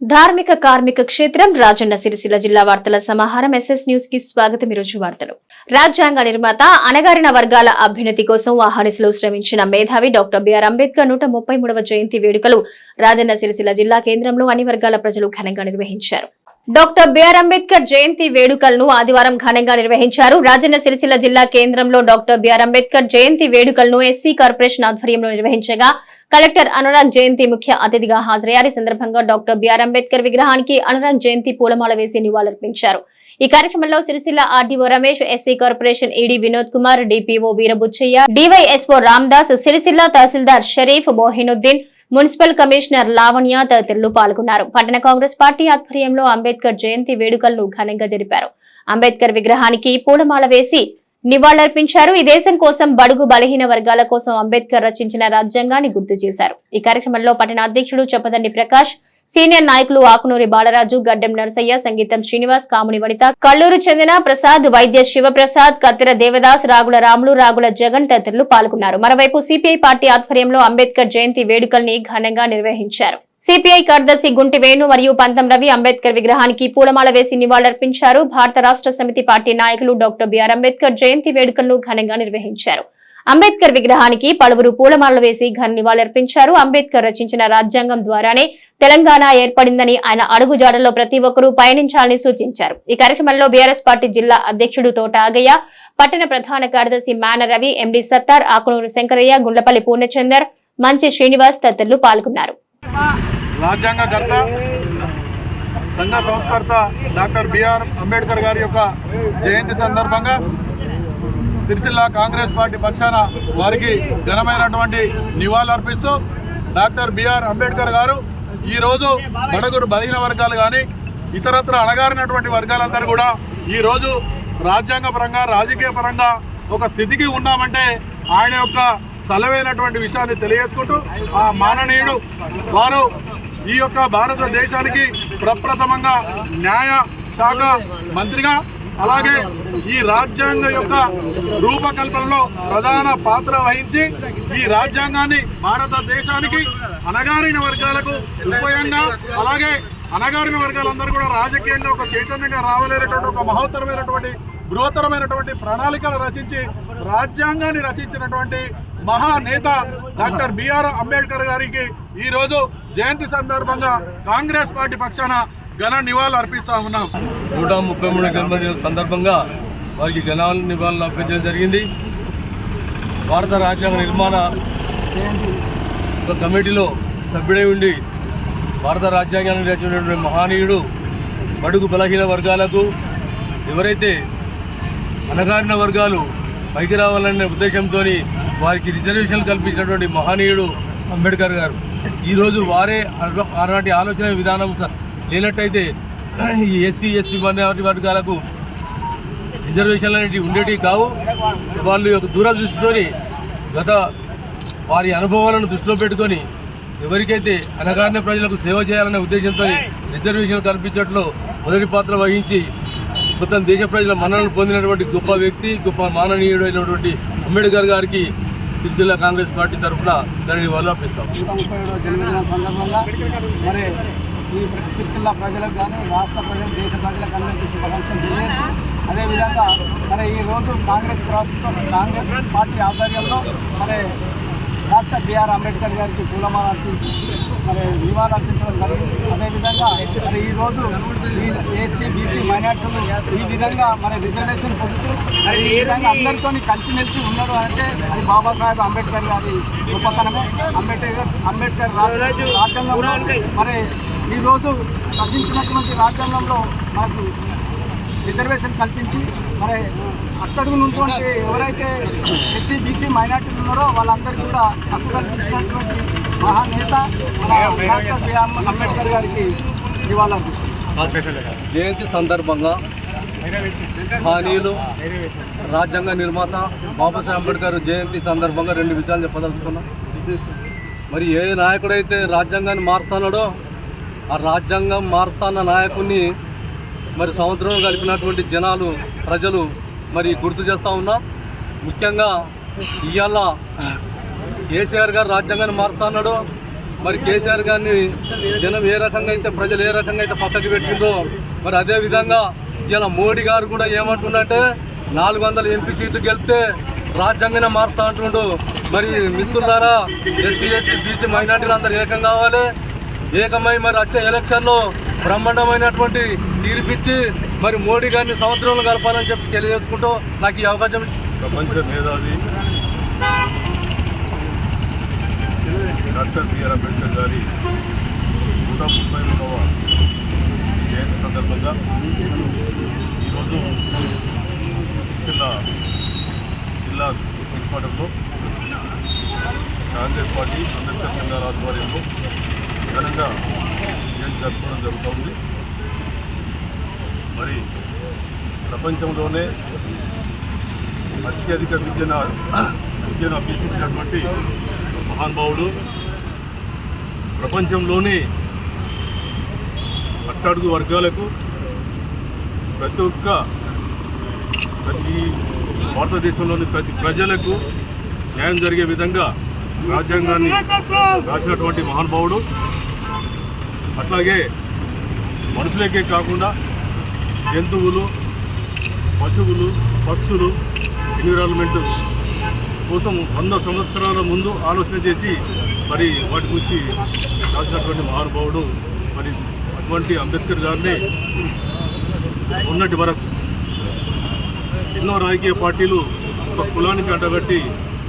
ధార్మిక కార్మిక క్షేత్రం రాజన్న సిరిసిల్ల జిల్లా వార్తల సమాహారం ఎస్ఎస్ న్యూస్ కి స్వాగతం. ఈరోజు వార్తలు. రాజ్యాంగ నిర్మాత అణగారిన వర్గాల అభ్యున్నతి కోసం అహర్నిశలు శ్రమించిన మేధావి డాక్టర్ బిఆర్ అంబేద్కర్ 133వ జయంతి వేడుకలు రాజన్న సిరిసిల్ల జిల్లా కేంద్రంలో అన్ని వర్గాల ప్రజలు ఘనంగా నిర్వహించారు. డాక్టర్ బిఆర్ అంబేద్కర్ జయంతి వేడుకలను ఆదివారం ఘనంగా నిర్వహించారు. రాజన్న సిరిసిల్ల జిల్లా కేంద్రంలో డాక్టర్ బిఆర్ అంబేద్కర్ జయంతి వేడుకలను ఎస్సీ కార్పొరేషన్ ఆధ్వర్యంలో నిర్వహించగా కలెక్టర్ అనురాగ్ జయంతి ముఖ్య అతిథిగా హాజరయ్యారు. ఈ సందర్భంగా డాక్టర్ బిఆర్ అంబేద్కర్ విగ్రహానికి అనురాగ్ జయంతి పూలమాల వేసి నివాళులర్పించారు. ఈ కార్యక్రమంలో Sircilla RDO Ramesh, SC corporation ED Vinod Kumar, DPO Veerabuchaiah, DYSO Ramdas, Sircilla tahsildar Sharif Mohinuddin, municipal commissioner Lavanya తదితరులు పాల్గొన్నారు. పట్టణ కాంగ్రెస్ పార్టీ ఆధ్వర్యంలో అంబేద్కర్ జయంతి వేడుకలను ఘనంగా జరిపారు. అంబేద్కర్ విగ్రహానికి పూలమాల వేసి నివాళులర్పించారు. ఈ దేశం కోసం, బడుగు బలహీన వర్గాల కోసం అంబేద్కర్ రచించిన రాజ్యాంగాన్ని గుర్తు చేశారు. ఈ కార్యక్రమంలో పట్టణ అధ్యక్షుడు చొప్పదండి ప్రకాష్, సీనియర్ నాయకులు ఆకునూరి బాలరాజు, గడ్డెం నరసయ్య, సంగీతం శ్రీనివాస్, కాముని వనిత, కల్లూరు చందన ప్రసాద్, వైద్య శివప్రసాద్, కత్తెర దేవదాస్, రాగుల రాములు, రాగుల జగన్ తదితరులు పాల్గొన్నారు. మరోవైపు సిపిఐ పార్టీ ఆధ్వర్యంలో అంబేద్కర్ జయంతి వేడుకల్ని ఘనంగా నిర్వహించారు. సిపిఐ కార్యదర్శి గుంటి వేణు మరియు పంతం రవి అంబేద్కర్ విగ్రహానికి పూలమాల వేసి నివాళులర్పించారు. భారత రాష్ట్ర సమితి పార్టీ నాయకులు డాక్టర్ బిఆర్ అంబేద్కర్ జయంతి వేడుకలను ఘనంగా నిర్వహించారు. అంబేద్కర్ విగ్రహానికి పలువురు పూలమాలలు వేసి ఘన నివాళులర్పించారు. అంబేద్కర్ రచించిన రాజ్యాంగం ద్వారానే తెలంగాణ ఏర్పడిందని, ఆయన అడుగుజాడలో ప్రతి ఒక్కరూ పయనించాలని సూచించారు. ఈ కార్యక్రమంలో బీఆర్ఎస్ పార్టీ జిల్లా అధ్యక్షుడు తోట ఆగయ్య, పట్టణ ప్రధాన కార్యదర్శి మేన రవి, ఎండి సత్తార్, ఆకునూరు శంకరయ్య, గుండ్లపల్లి పూర్ణచందర్, మంచి శ్రీనివాస్ తదితరులు పాల్గొన్నారు. రాజ్యాంగకర్త, సంఘ సంస్కర్త డాక్టర్ బిఆర్ అంబేద్కర్ గారి యొక్క జయంతి సందర్భంగా సిరిసిల్ల కాంగ్రెస్ పార్టీ పక్షాన వారికి ఘనమైనటువంటి నివాళులు అర్పిస్తూ డాక్టర్ బిఆర్ అంబేద్కర్ గారు ఈరోజు బడుగు బలహీన వర్గాలు కానీ ఇతరత్ర అణగారినటువంటి వర్గాలందరూ కూడా ఈరోజు రాజ్యాంగపరంగా, రాజకీయ పరంగా ఒక స్థితికి ఉన్నామంటే ఆయన యొక్క సలవైనటువంటి విషయాన్ని తెలియజేసుకుంటూ ఆ మాననీయుడు వారు ఈ యొక్క భారతదేశానికి ప్రప్రథమంగా న్యాయ శాఖ మంత్రిగా, అలాగే ఈ రాజ్యాంగ యొక్క రూపకల్పనలో ప్రధాన పాత్ర వహించి ఈ రాజ్యాంగాన్ని భారతదేశానికి అణగారిన వర్గాలకు ఉపయోగంగా, అలాగే అణగారిన వర్గాలందరూ కూడా రాజకీయంగా ఒక చైతన్యంగా రావాలనేటువంటి ఒక మహోత్తరమైనటువంటి బృహత్తరమైనటువంటి ప్రణాళికలు రచించి రాజ్యాంగాన్ని రచించినటువంటి మహానేత డాక్టర్ బిఆర్ అంబేద్కర్ గారికి ఈరోజు జయంతి సందర్భంగా కాంగ్రెస్ పార్టీ పక్షాన ఘన నివాళులు అర్పిస్తా ఉన్నాం. 133 జన్మదిన సందర్భంగా వారికి ఘన నివాళులు అర్పించడం జరిగింది. భారత రాజ్యాంగ నిర్మాణ కమిటీలో సభ్యుడై ఉండి భారత రాజ్యాంగాన్ని రచించినటువంటి మహనీయుడు బడుగు బలహీన వర్గాలకు, ఎవరైతే అణగారిన వర్గాలు పైకి రావాలనే ఉద్దేశంతో వారికి రిజర్వేషన్లు కల్పించినటువంటి మహనీయుడు అంబేద్కర్ గారు. ఈరోజు వారే ఆనాటి ఆలోచన విధానం లేనట్టయితే ఈ ఎస్సీ ఎస్టీ వర్గాలకు రిజర్వేషన్లు అనేవి ఉండేవి కావు. వాళ్ళు యొక్క దూరదృష్టితో గత వారి అనుభవాలను దృష్టిలో పెట్టుకొని ఎవరికైతే అణగారిన ప్రజలకు సేవ చేయాలనే ఉద్దేశంతో రిజర్వేషన్ కల్పించడంలో మొదటి పాత్ర వహించి మొత్తం దేశ ప్రజల మన్ననలు పొందినటువంటి గొప్ప వ్యక్తి, గొప్ప మాననీయుడు అయినటువంటి అంబేద్కర్ గారికి సిరిసిల్ల కాంగ్రెస్ పార్టీ తరఫున దానిని వదిలిపిస్తాం. 137వ జన్మదిన సందర్భంగా మరి ఈ సిరిసిల్ల ప్రజలకు కానీ, రాష్ట్ర ప్రజలు, దేశ ప్రజలకు అందరికీ శుభాకాంక్షలు తెలియజేస్తాం. అదేవిధంగా మరి ఈరోజు కాంగ్రెస్ పార్టీ ఆధ్వర్యంలో మరి డాక్టర్ బిఆర్ అంబేద్కర్ గారికి పూలమాల అర్పించి మరి నివాళులు అర్పించడం జరిగింది. అదేవిధంగా మరి ఈరోజు ఏసీ, బీసీ, మైనార్టీలు ఈ విధంగా మరి రిజర్వేషన్ పొందుతూ మరి ఈ విధంగా అందరితో కలిసిమెలిసి ఉన్నారు అంటే అది బాబాసాహెబ్ అంబేద్కర్ గారి గొప్పతనమే. అంబేద్కర్ రాజ్యాంగంలో మరి ఈరోజు రచించినటువంటి రాజ్యాంగంలో మనకు రిజర్వేషన్ కల్పించి మరి అట్టడుగు ఉన్నటువంటి ఎవరైతే ఎస్సీ, బీసీ, మైనార్టీలు ఉన్నారో వాళ్ళందరికీ కూడా హక్కు కల్పించినటువంటి మహానేత డాక్టర్ బిఆర్ అంబేద్కర్ గారికి నివాళులర్పిస్తున్నారు. జయంతి సందర్భంగా మహనీయులు రాజ్యాంగ నిర్మాత బాబాసాహెబ్ అంబేద్కర్ జయంతి సందర్భంగా 2 విషయాలు చెప్పదలుచుకున్నాం. మరి ఏ నాయకుడైతే రాజ్యాంగాన్ని మారుతున్నాడో ఆ రాజ్యాంగం మారుతున్న నాయకుడిని మరి సంవత్సరంలో గడిపినటువంటి జనాలు, ప్రజలు మరి గుర్తు చేస్తూ ఉన్నాం. ముఖ్యంగా ఇవాళ కేసీఆర్ గారు రాజ్యాంగాన్ని మారుతున్నాడు, మరి కేసీఆర్ గారిని జనం ఏ రకంగా అయితే, ప్రజలు ఏ రకంగా అయితే పక్కకి పెట్టిందో, మరి అదేవిధంగా ఇలా మోడీ గారు కూడా ఏమంటుండంటే 400 ఎంపీ సీట్లు గెలిస్తే రాజ్యాంగానే మారుతా అంటుండు. మరి మిత్రులారా, ఎస్సీ ఎస్టీ బీసీ మైనార్టీలు అందరూ ఏకం కావాలి. ఏకమై మరి వచ్చే ఎలక్షన్లో బ్రహ్మాండమైనటువంటి తీర్పిచ్చి మరి మోడీ గారిని సంవత్సరంలో కలపాలని చెప్పి తెలియజేసుకుంటూ నాకు ఈ అవకాశం. ప్రపంచ మేధావి డాక్టర్ బిఆర్ అంబేద్కర్ గారి 132వ జయంతి సందర్భంగా ఈరోజు సిరిసిల్ల జిల్లా హెడ్ క్వార్టర్లో కాంగ్రెస్ పార్టీ అంబేద్కర్ సంఘాల ఆధ్వర్యంలో ఘనంగా జయంతి జరుపుకోవడం జరుగుతుంది. మరి ప్రపంచంలోనే అత్యధిక విద్యను అభ్యసించినటువంటి మహానుభావుడు, ప్రపంచంలోని అట్టడుగు వర్గాలకు ప్రతి భారతదేశంలోని ప్రతి ప్రజలకు న్యాయం జరిగే విధంగా రాజ్యాంగాన్ని రాసినటువంటి మహానుభావుడు. అట్లాగే మనుషులకే కాకుండా జంతువులు, పశువులు, పక్షులు ఎన్విరాన్మెంట్ కోసం 100 సంవత్సరాల ముందు ఆలోచన చేసి మరి వాటి గురించి రాసినటువంటి మహానుభావుడు. మరి అటువంటి అంబేద్కర్ గారిని ఉన్నటి వరకు ఎన్నో రాజకీయ పార్టీలు ఒక కులానికి అడ్డగట్టి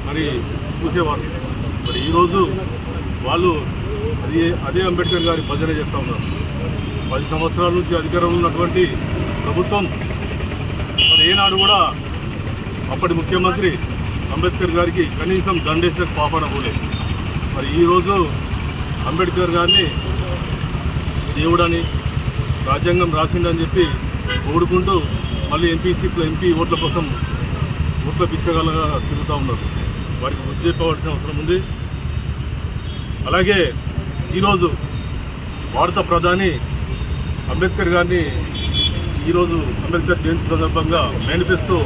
మరి చూసేవారు. మరి ఈరోజు వాళ్ళు అదే అంబేద్కర్ గారి భజన చేస్తూ ఉన్నారు. 10 సంవత్సరాల నుంచి అధికారంలో ఉన్నటువంటి ప్రభుత్వం మరి ఏనాడు కూడా అప్పటి ముఖ్యమంత్రి అంబేద్కర్ గారికి కనీసం దండేసిన పాపన పోలేదు. మరి ఈరోజు అంబేద్కర్ గారిని దేవుడని, రాజ్యాంగం రాసిండని చెప్పి ఓడుకుంటూ మళ్ళీ ఎంపీ ఓట్ల కోసం ఓట్ల పిచ్చగలగా తిరుగుతూ ఉన్నారు. వారికి బుద్ధి చెప్పవలసిన అవసరం ఉంది. అలాగే ఈరోజు భారత ప్రధాని అంబేద్కర్ గారిని ఈరోజు అంబేద్కర్ జయంతి సందర్భంగా మేనిఫెస్టో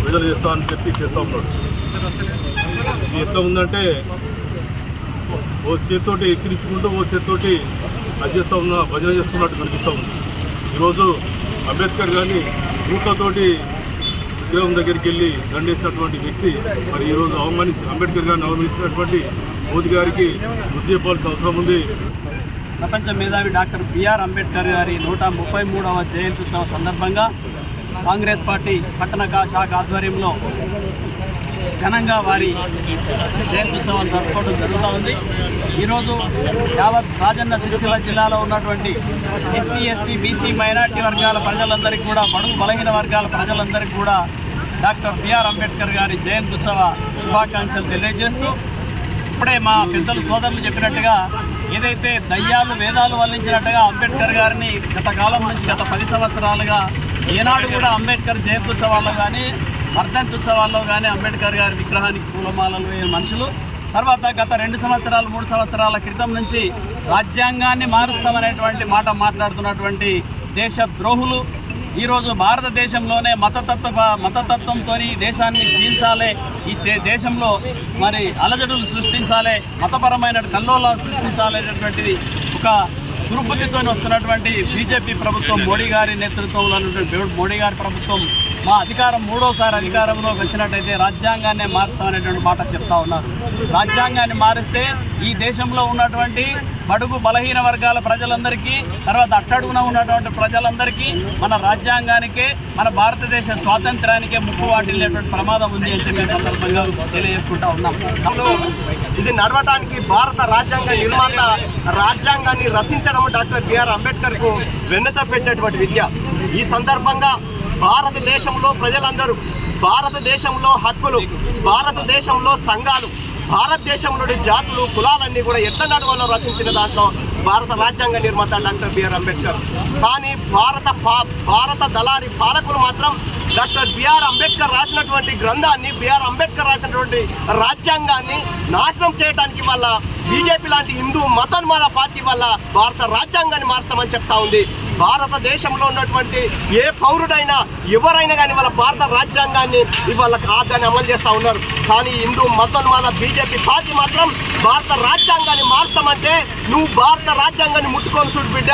విడుదల చేస్తామని చెప్పి చేస్తూ ఉన్నాడు. ఇది ఎట్లా ఉందంటే ఓ చేతితోటి ఎక్కిరించుకుంటూ ఓ చేతితోటి అది చేస్తూ భజన చేస్తున్నట్టు కనిపిస్తూ ఉంది. ఈరోజు అంబేద్కర్ గారిని మూటతోటి విగ్రహం దగ్గరికి వెళ్ళి దండేసినటువంటి వ్యక్తి మరి ఈరోజు అంబేద్కర్ గారిని అవమానించినటువంటి మోదీ గారికి బుద్ధి చెప్పాల్సిన అవసరం ఉంది. ప్రపంచ మేధావి డాక్టర్ బిఆర్ అంబేద్కర్ గారి 133వ జయంత్యుత్సవ సందర్భంగా కాంగ్రెస్ పార్టీ పట్టణ శాఖ ఆధ్వర్యంలో ఘనంగా వారి జయంత్యుత్సవాలు జరుపుకోవడం జరుగుతూ ఉంది. ఈరోజు యావత్ రాజన్న సిరిసిల్ల జిల్లాలో ఉన్నటువంటి ఎస్సీ ఎస్టీ బీసీ మైనార్టీ వర్గాల ప్రజలందరికీ కూడా, బడుగు బలహీన వర్గాల ప్రజలందరికీ కూడా డాక్టర్ బిఆర్ అంబేద్కర్ గారి జయంత్యుత్సవ శుభాకాంక్షలు తెలియజేస్తూ, ఇప్పుడే మా పెద్దలు సోదరులు చెప్పినట్టుగా ఏదైతే దయ్యాలు వేదాలు వల్లించినట్టుగా అంబేద్కర్ గారిని గత కాలం నుంచి గత 10 సంవత్సరాలుగా ఏనాడు కూడా అంబేద్కర్ జయంత్యుత్సవాల్లో కానీ వర్ధంత్యుత్సవాల్లో కానీ అంబేద్కర్ గారి విగ్రహానికి పూలమాలలు వేయని మనుషులు, తర్వాత గత 2 సంవత్సరాలు 3 సంవత్సరాల క్రితం నుంచి రాజ్యాంగాన్ని మారుస్తామనేటువంటి మాట మాట్లాడుతున్నటువంటి దేశ ద్రోహులు ఈరోజు భారతదేశంలోనే మతతత్వంతో దేశాన్ని చీల్చాలి, ఈ దేశంలో మరి అలజడులు సృష్టించాలి, మతపరమైన కల్లోలాలు సృష్టించాలనేటువంటిది ఒక దుర్బుద్ధితో వస్తున్నటువంటి బీజేపీ ప్రభుత్వం, మోడీ గారి నేతృత్వంలో ఉన్నటువంటి మోడీ గారి ప్రభుత్వం మా అధికారం 3వసారి అధికారంలోకి వచ్చినట్టయితే రాజ్యాంగాన్ని మారుస్తామనేటువంటి మాట చెప్తా ఉన్నారు. రాజ్యాంగాన్ని మారిస్తే ఈ దేశంలో ఉన్నటువంటి బడుగు బలహీన వర్గాల ప్రజలందరికీ, తర్వాత అట్టడుగున ఉన్నటువంటి ప్రజలందరికీ మన రాజ్యాంగానికే, మన భారతదేశ స్వాతంత్రానికే ముప్పు వాటిల్లేటువంటి ప్రమాదం ఉంది అని చెప్పే సందర్భంగా తెలియజేసుకుంటా ఉన్నాం. ఇది నడవటానికి భారత రాజ్యాంగ నిర్మాత రాజ్యాంగాన్ని రచించడం డాక్టర్ బిఆర్ అంబేద్కర్కు వెన్నెత పెట్టేటువంటి విద్య. ఈ సందర్భంగా భారతదేశంలో ప్రజలందరూ, భారతదేశంలో హక్కులు, భారతదేశంలో సంఘాలు, భారతదేశంలోని జాతులు కులాలన్నీ కూడా ఎట్లా నడవాలో రచించిన దాంట్లో భారత రాజ్యాంగ నిర్మాత డాక్టర్ బిఆర్ అంబేద్కర్. కానీ భారత దళారీ పాలకులు మాత్రం డాక్టర్ బిఆర్ అంబేద్కర్ రాసినటువంటి గ్రంథాన్ని, బిఆర్ అంబేద్కర్ రాసినటువంటి రాజ్యాంగాన్ని నాశనం చేయడానికి వల్ల బీజేపీ లాంటి హిందూ మతోన్మాద పార్టీ వల్ల భారత రాజ్యాంగాన్ని మార్చామని చెప్తా ఉంది. భారతదేశంలో ఉన్నటువంటి ఏ పౌరుడైనా ఎవరైనా కానీ వాళ్ళ భారత రాజ్యాంగాన్ని ఇవాళ దాన్ని అమలు చేస్తూ ఉన్నారు. కానీ హిందూ మతోన్మాద బీజేపీ పార్టీ మాత్రం భారత రాజ్యాంగాన్ని మార్చామంటే నువ్వు భారత రాజ్యాంగాన్ని ముట్టుకొని చూడు బిడ్డ,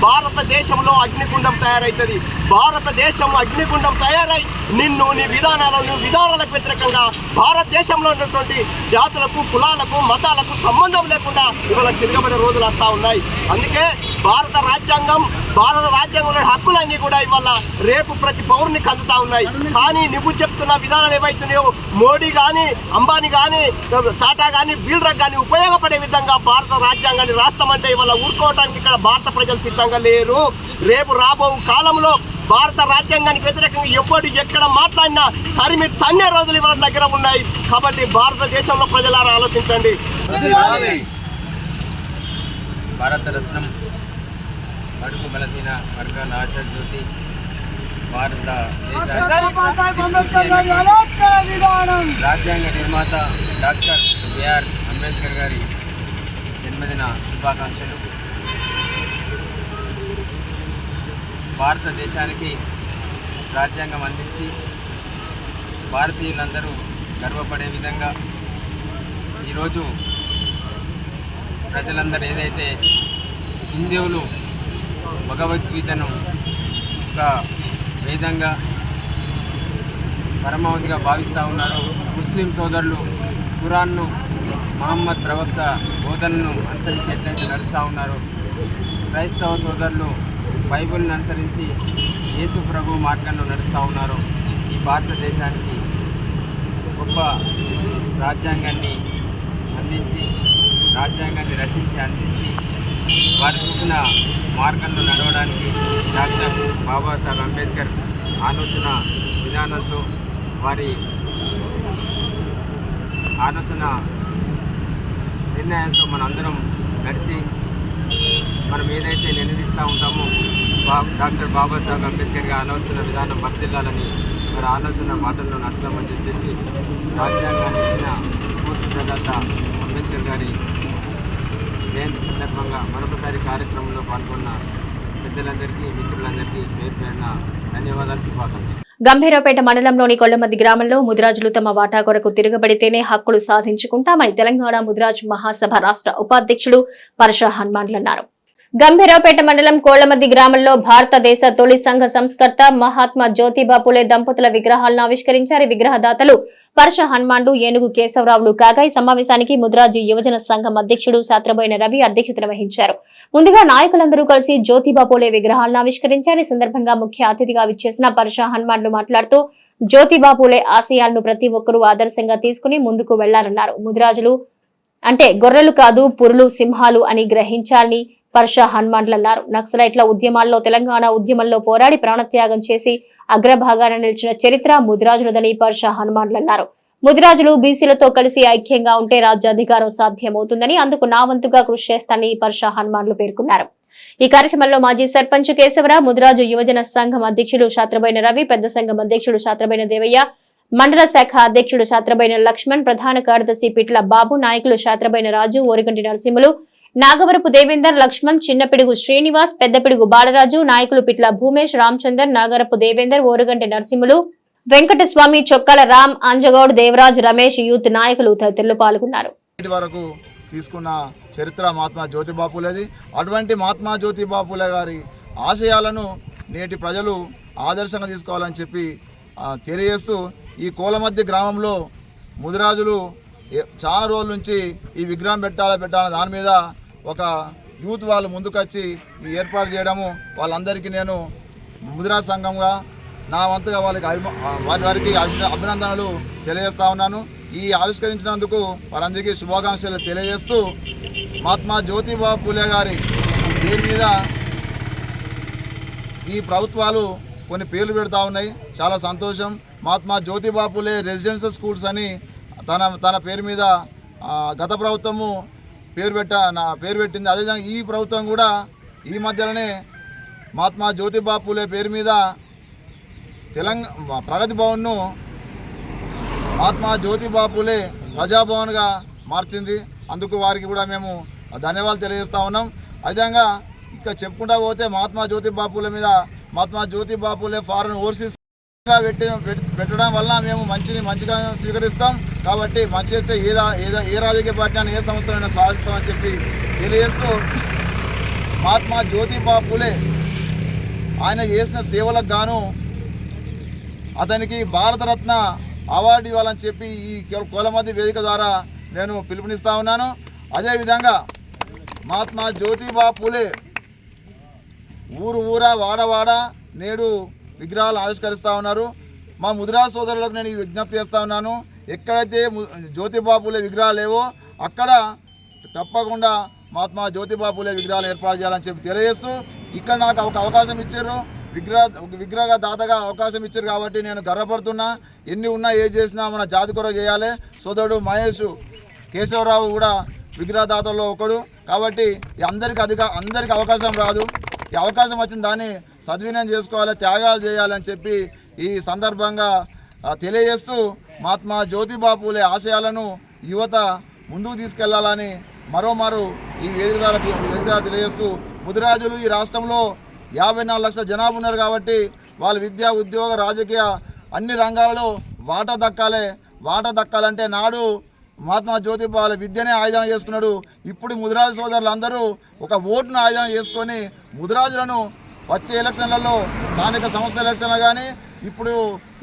భారతదేశంలో అగ్నిగుండం తయారవుతుంది. భారతదేశంలో అగ్నిగుండం తయారై నిన్ను నీ విధానాలకు వ్యతిరేకంగా భారతదేశంలో ఉన్నటువంటి జాతులకు, కులాలకు, మతాలకు సంబంధం లేకుండా ఇవాళ తిరగబడే రోజులు వస్తూ ఉన్నాయి. అందుకే భారత రాజ్యాంగంలో హక్కులన్నీ కూడా ఇవాళ రేపు ప్రతి పౌరునికి అందుతా ఉన్నాయి. కానీ నువ్వు చెప్తున్న విధానాలు ఏవైతున్నాయో మోడీ కానీ, అంబానీ కానీ, టాటా కానీ, బిల్డర్కి కానీ ఉపయోగపడే విధంగా భారత రాజ్యాంగాన్ని రాస్తామంటే ఇవాళ ఊరుకోవడానికి ఇక్కడ భారత ప్రజలు సిద్ధంగా లేరు. రేపు రాబో కాలంలో భారత రాజ్యాంగానికి వ్యతిరేకంగా ఎవడు ఎక్కడ మాట్లాడినా తరిమి తన్నే రోజులు ఇవాళ దగ్గర ఉన్నాయి. కాబట్టి భారతదేశంలో ప్రజలారా ఆలోచించండి. భారతరత్నం బడుగు బలహీన వర్గాల ఆశాజ్యోతి రాజ్యాంగ నిర్మాత డాక్టర్ బిఆర్ అంబేద్కర్ గారి జన్మదిన శుభాకాంక్షలు. భారతదేశానికి రాజ్యాంగం అందించి భారతీయులందరూ గర్వపడే విధంగా ఈరోజు ప్రజలందరూ ఏదైతే హిందువులు భగవద్గీతను ఒక వేదంగా పరమావధిగా భావిస్తూ ఉన్నారు, ముస్లిం సోదరులు ఖురాన్ను మహమ్మద్ ప్రవక్త బోధనను అనుసరించేట్లయితే నడుస్తూ ఉన్నారు, క్రైస్తవ సోదరులు బైబిల్ని అనుసరించి యేసు ప్రభు మార్గంలో నడుస్తూ ఉన్నారు. ఈ భారతదేశానికి గొప్ప రాజ్యాంగాన్ని రచించి అందించి వారి చూపిన మార్గంలో నడవడానికి డాక్టర్ బాబాసాహెబ్ అంబేద్కర్ ఆలోచన విధానంతో, వారి ఆలోచన నిర్ణయంతో మనందరం నడిచి మనం ఏదైతే నినదిస్తూ ఉంటామో డాక్టర్ బాబాసాహెబ్ అంబేద్కర్ గారి ఆలోచన విధానం వర్తిల్లాలని వారి ఆలోచన మాటల్లో నడతామని చెప్పేసి రాజ్యాంగాన్ని ఇచ్చిన స్ఫూర్తి ప్రదాత అంబేద్కర్ గారి జయంతి సందర్భంగా మరొకసారి కార్యక్రమంలో పాల్గొన్న పెద్దలందరికీ, మిత్రులందరికీ పేరున ధన్యవాదాలు, శుభాకాంక్షలు. గంభీరావుపేట మండలంలోని కొల్లమద్ది గ్రామంలో ముదిరాజులు తమ వాటా కొరకు తిరగబడితేనే హక్కులు సాధించుకుంటామని తెలంగాణ ముదిరాజు మహాసభ రాష్ట్ర ఉపాధ్యక్షుడు పరశా హనుమాన్లన్నారు. గంభీరావుపేట మండలం కోళ్లమద్ది గ్రామంలో భారతదేశ తొలి సంఘ సంస్కర్త మహాత్మా జ్యోతిబా పులే దంపతుల విగ్రహాలను ఆవిష్కరించారు. విగ్రహదాతలు పరశ హనుమాన్లు, ఏనుగు కేశవరావులు కాగా ఈ సమావేశానికి ముదిరాజు యువజన సంఘం అధ్యక్షుడు శాత్రబోయిన రవి అధ్యక్షతన వహించారు. ముందుగా నాయకులందరూ కలిసి జ్యోతిబా పులే విగ్రహాలను ఆవిష్కరించారు. ఈ సందర్భంగా ముఖ్య అతిథిగా విచ్చేసిన పరశ హనుమాన్లు మాట్లాడుతూ జ్యోతిబా పులే ఆశయాలను ప్రతి ఒక్కరూ ఆదర్శంగా తీసుకుని ముందుకు వెళ్లారన్నారు. ముదిరాజులు అంటే గొర్రెలు కాదు, పురులు, సింహాలు అని గ్రహించాలని పరశ హనుమాన్లన్నారు. నక్సలైట్ల ఉద్యమాల్లో, తెలంగాణ ఉద్యమంలో పోరాడి ప్రాణత్యాగం చేసి అగ్రభాగాన నిలిచిన చరిత్ర ముదిరాజులదని పరశ హనుమాన్లన్నారు. ముదిరాజులు బీసీలతో కలిసి ఐక్యంగా ఉంటే రాజ్యాధికారం సాధ్యమవుతుందని, అందుకు నా వంతుగా కృషి చేస్తానని పరశ హనుమాన్లు పేర్కొన్నారు. ఈ కార్యక్రమంలో మాజీ సర్పంచ్ కేశవరావు, ముదిరాజు యువజన సంఘం అధ్యక్షుడు శాత్రబోయిన రవి, పెద్ద సంఘం అధ్యక్షుడు శాత్రబోయిన దేవయ్య, మండల శాఖ అధ్యక్షుడు శాత్రబోయిన లక్ష్మణ్, ప్రధాన కార్యదర్శి పిట్ల బాబు, నాయకులు శాత్రబోయిన రాజు, ఓరిగంటి నరసింహులు, నాగవరపు దేవేందర్, లక్ష్మణ్, చిన్నపిడుగు శ్రీనివాస్, పెద్దపిడుగు బాలరాజు, నాయకులు పిట్ల భూమేష్, రామచందర్, నాగరపు దేవేందర్, ఓరుగంటి నరసింహులు, వెంకటస్వామి, చొక్కల రామ్, అంజగౌడ్, దేవరాజ్, రమేష్, యూత్ నాయకులు తదితరులు పాల్గొన్నారు. వరకు తీసుకున్న చరిత్ర మహాత్మా జ్యోతిబా పూలేది. అటువంటి మహాత్మా జ్యోతిబా పూలే గారి ఆశయాలను నేటి ప్రజలు ఆదర్శంగా తీసుకోవాలని చెప్పి తెలియజేస్తూ ఈ కోలమద్ది గ్రామంలో ముదిరాజులు చాలా రోజుల నుంచి ఈ విగ్రహం పెట్టాలని దాని మీద ఒక యూత్ వాళ్ళు ముందుకొచ్చి ఈ ఏర్పాటు చేయడము, వాళ్ళందరికీ నేను ముదిరాజ్ సంఘంగా నా వంతుగా వారికి అభినందనలు తెలియజేస్తా ఉన్నాను. ఈ ఆవిష్కరించినందుకు వారందరికీ శుభాకాంక్షలు తెలియజేస్తూ మహాత్మా జ్యోతిబా పూలే గారి పేరు మీద ఈ ప్రభుత్వాలు కొన్ని పేర్లు పెడతా ఉన్నాయి. చాలా సంతోషం. మహాత్మా జ్యోతిబా పూలే రెసిడెన్షియల్ స్కూల్స్ అని తన పేరు మీద గత ప్రభుత్వము పేరు పెట్టింది. అదేవిధంగా ఈ ప్రభుత్వం కూడా ఈ మధ్యలోనే మహాత్మా జ్యోతిబా పూలే పేరు మీద ప్రగతి భవన్ను మహాత్మా జ్యోతిబా పూలే ప్రజాభవన్గా మార్చింది. అందుకు వారికి కూడా మేము ధన్యవాదాలు తెలియజేస్తూ ఉన్నాం. అదేవిధంగా ఇక్కడ చెప్పుకుంటా పోతే మహాత్మా జ్యోతిబా పూలే మీద మహాత్మా జ్యోతిబా పూలే ఫారెన్ ఓవర్సీస్ పెట్టడం వల్ల మేము మంచిగా స్వీకరిస్తాం. కాబట్టి మంచి చేస్తే ఏ రాజకీయ పార్టీ ఏ సంస్థలైనా సాధిస్తామని చెప్పి తెలియజేస్తూ మహాత్మా జ్యోతిబా పూలే ఆయన చేసిన సేవలకు గాను అతనికి భారతరత్న అవార్డు ఇవ్వాలని చెప్పి ఈ కోలమద్ది వేదిక ద్వారా నేను పిలుపునిస్తా ఉన్నాను. అదేవిధంగా మహాత్మా జ్యోతిబా పూలే ఊరా వాడ నేడు విగ్రహాలు ఆవిష్కరిస్తూ ఉన్నారు. మా ముదిరాజ్ సోదరులకు నేను విజ్ఞప్తి చేస్తూ ఉన్నాను, ఎక్కడైతే జ్యోతిబా పూలే విగ్రహాలు లేవో అక్కడ తప్పకుండా మహాత్మా జ్యోతిబా పూలే విగ్రహాలు ఏర్పాటు చేయాలని చెప్పి తెలియజేస్తూ ఇక్కడ నాకు ఒక అవకాశం ఇచ్చారు, విగ్రహ దాతగా అవకాశం ఇచ్చారు కాబట్టి నేను గర్వపడుతున్నా. ఎన్ని ఉన్నా ఏం చేసినా మన జాతి కొరకు చేయాలి. సోదరుడు మహేష్ కేశవరావు కూడా విగ్రహదాతల్లో ఒకడు. కాబట్టి అందరికీ అవకాశం రాదు. ఈ అవకాశం వచ్చిన దాన్ని సద్వినియోగం చేసుకోవాలి, త్యాగాలు చేయాలని చెప్పి ఈ సందర్భంగా తెలియజేస్తూ మహాత్మా జ్యోతిబా పూలే ఆశయాలను యువత ముందుకు తీసుకెళ్లాలని మరోమారు ఈ వేదిక ద్వారా తెలియజేస్తూ ముదిరాజులు ఈ రాష్ట్రంలో 54 లక్షల జనాభా ఉన్నారు కాబట్టి వాళ్ళ విద్య, ఉద్యోగ, రాజకీయ అన్ని రంగాలలో వాటా దక్కాలంటే నాడు మహాత్మా జ్యోతిబా విద్యనే ఆయుధం చేసుకున్నాడు. ఇప్పుడు ముదిరాజు సోదరులు అందరూ ఒక ఓటును ఆయుధం చేసుకొని ముదిరాజులను వచ్చే ఎలక్షన్లలో స్థానిక సంస్థల ఎలక్షన్లు కానీ ఇప్పుడు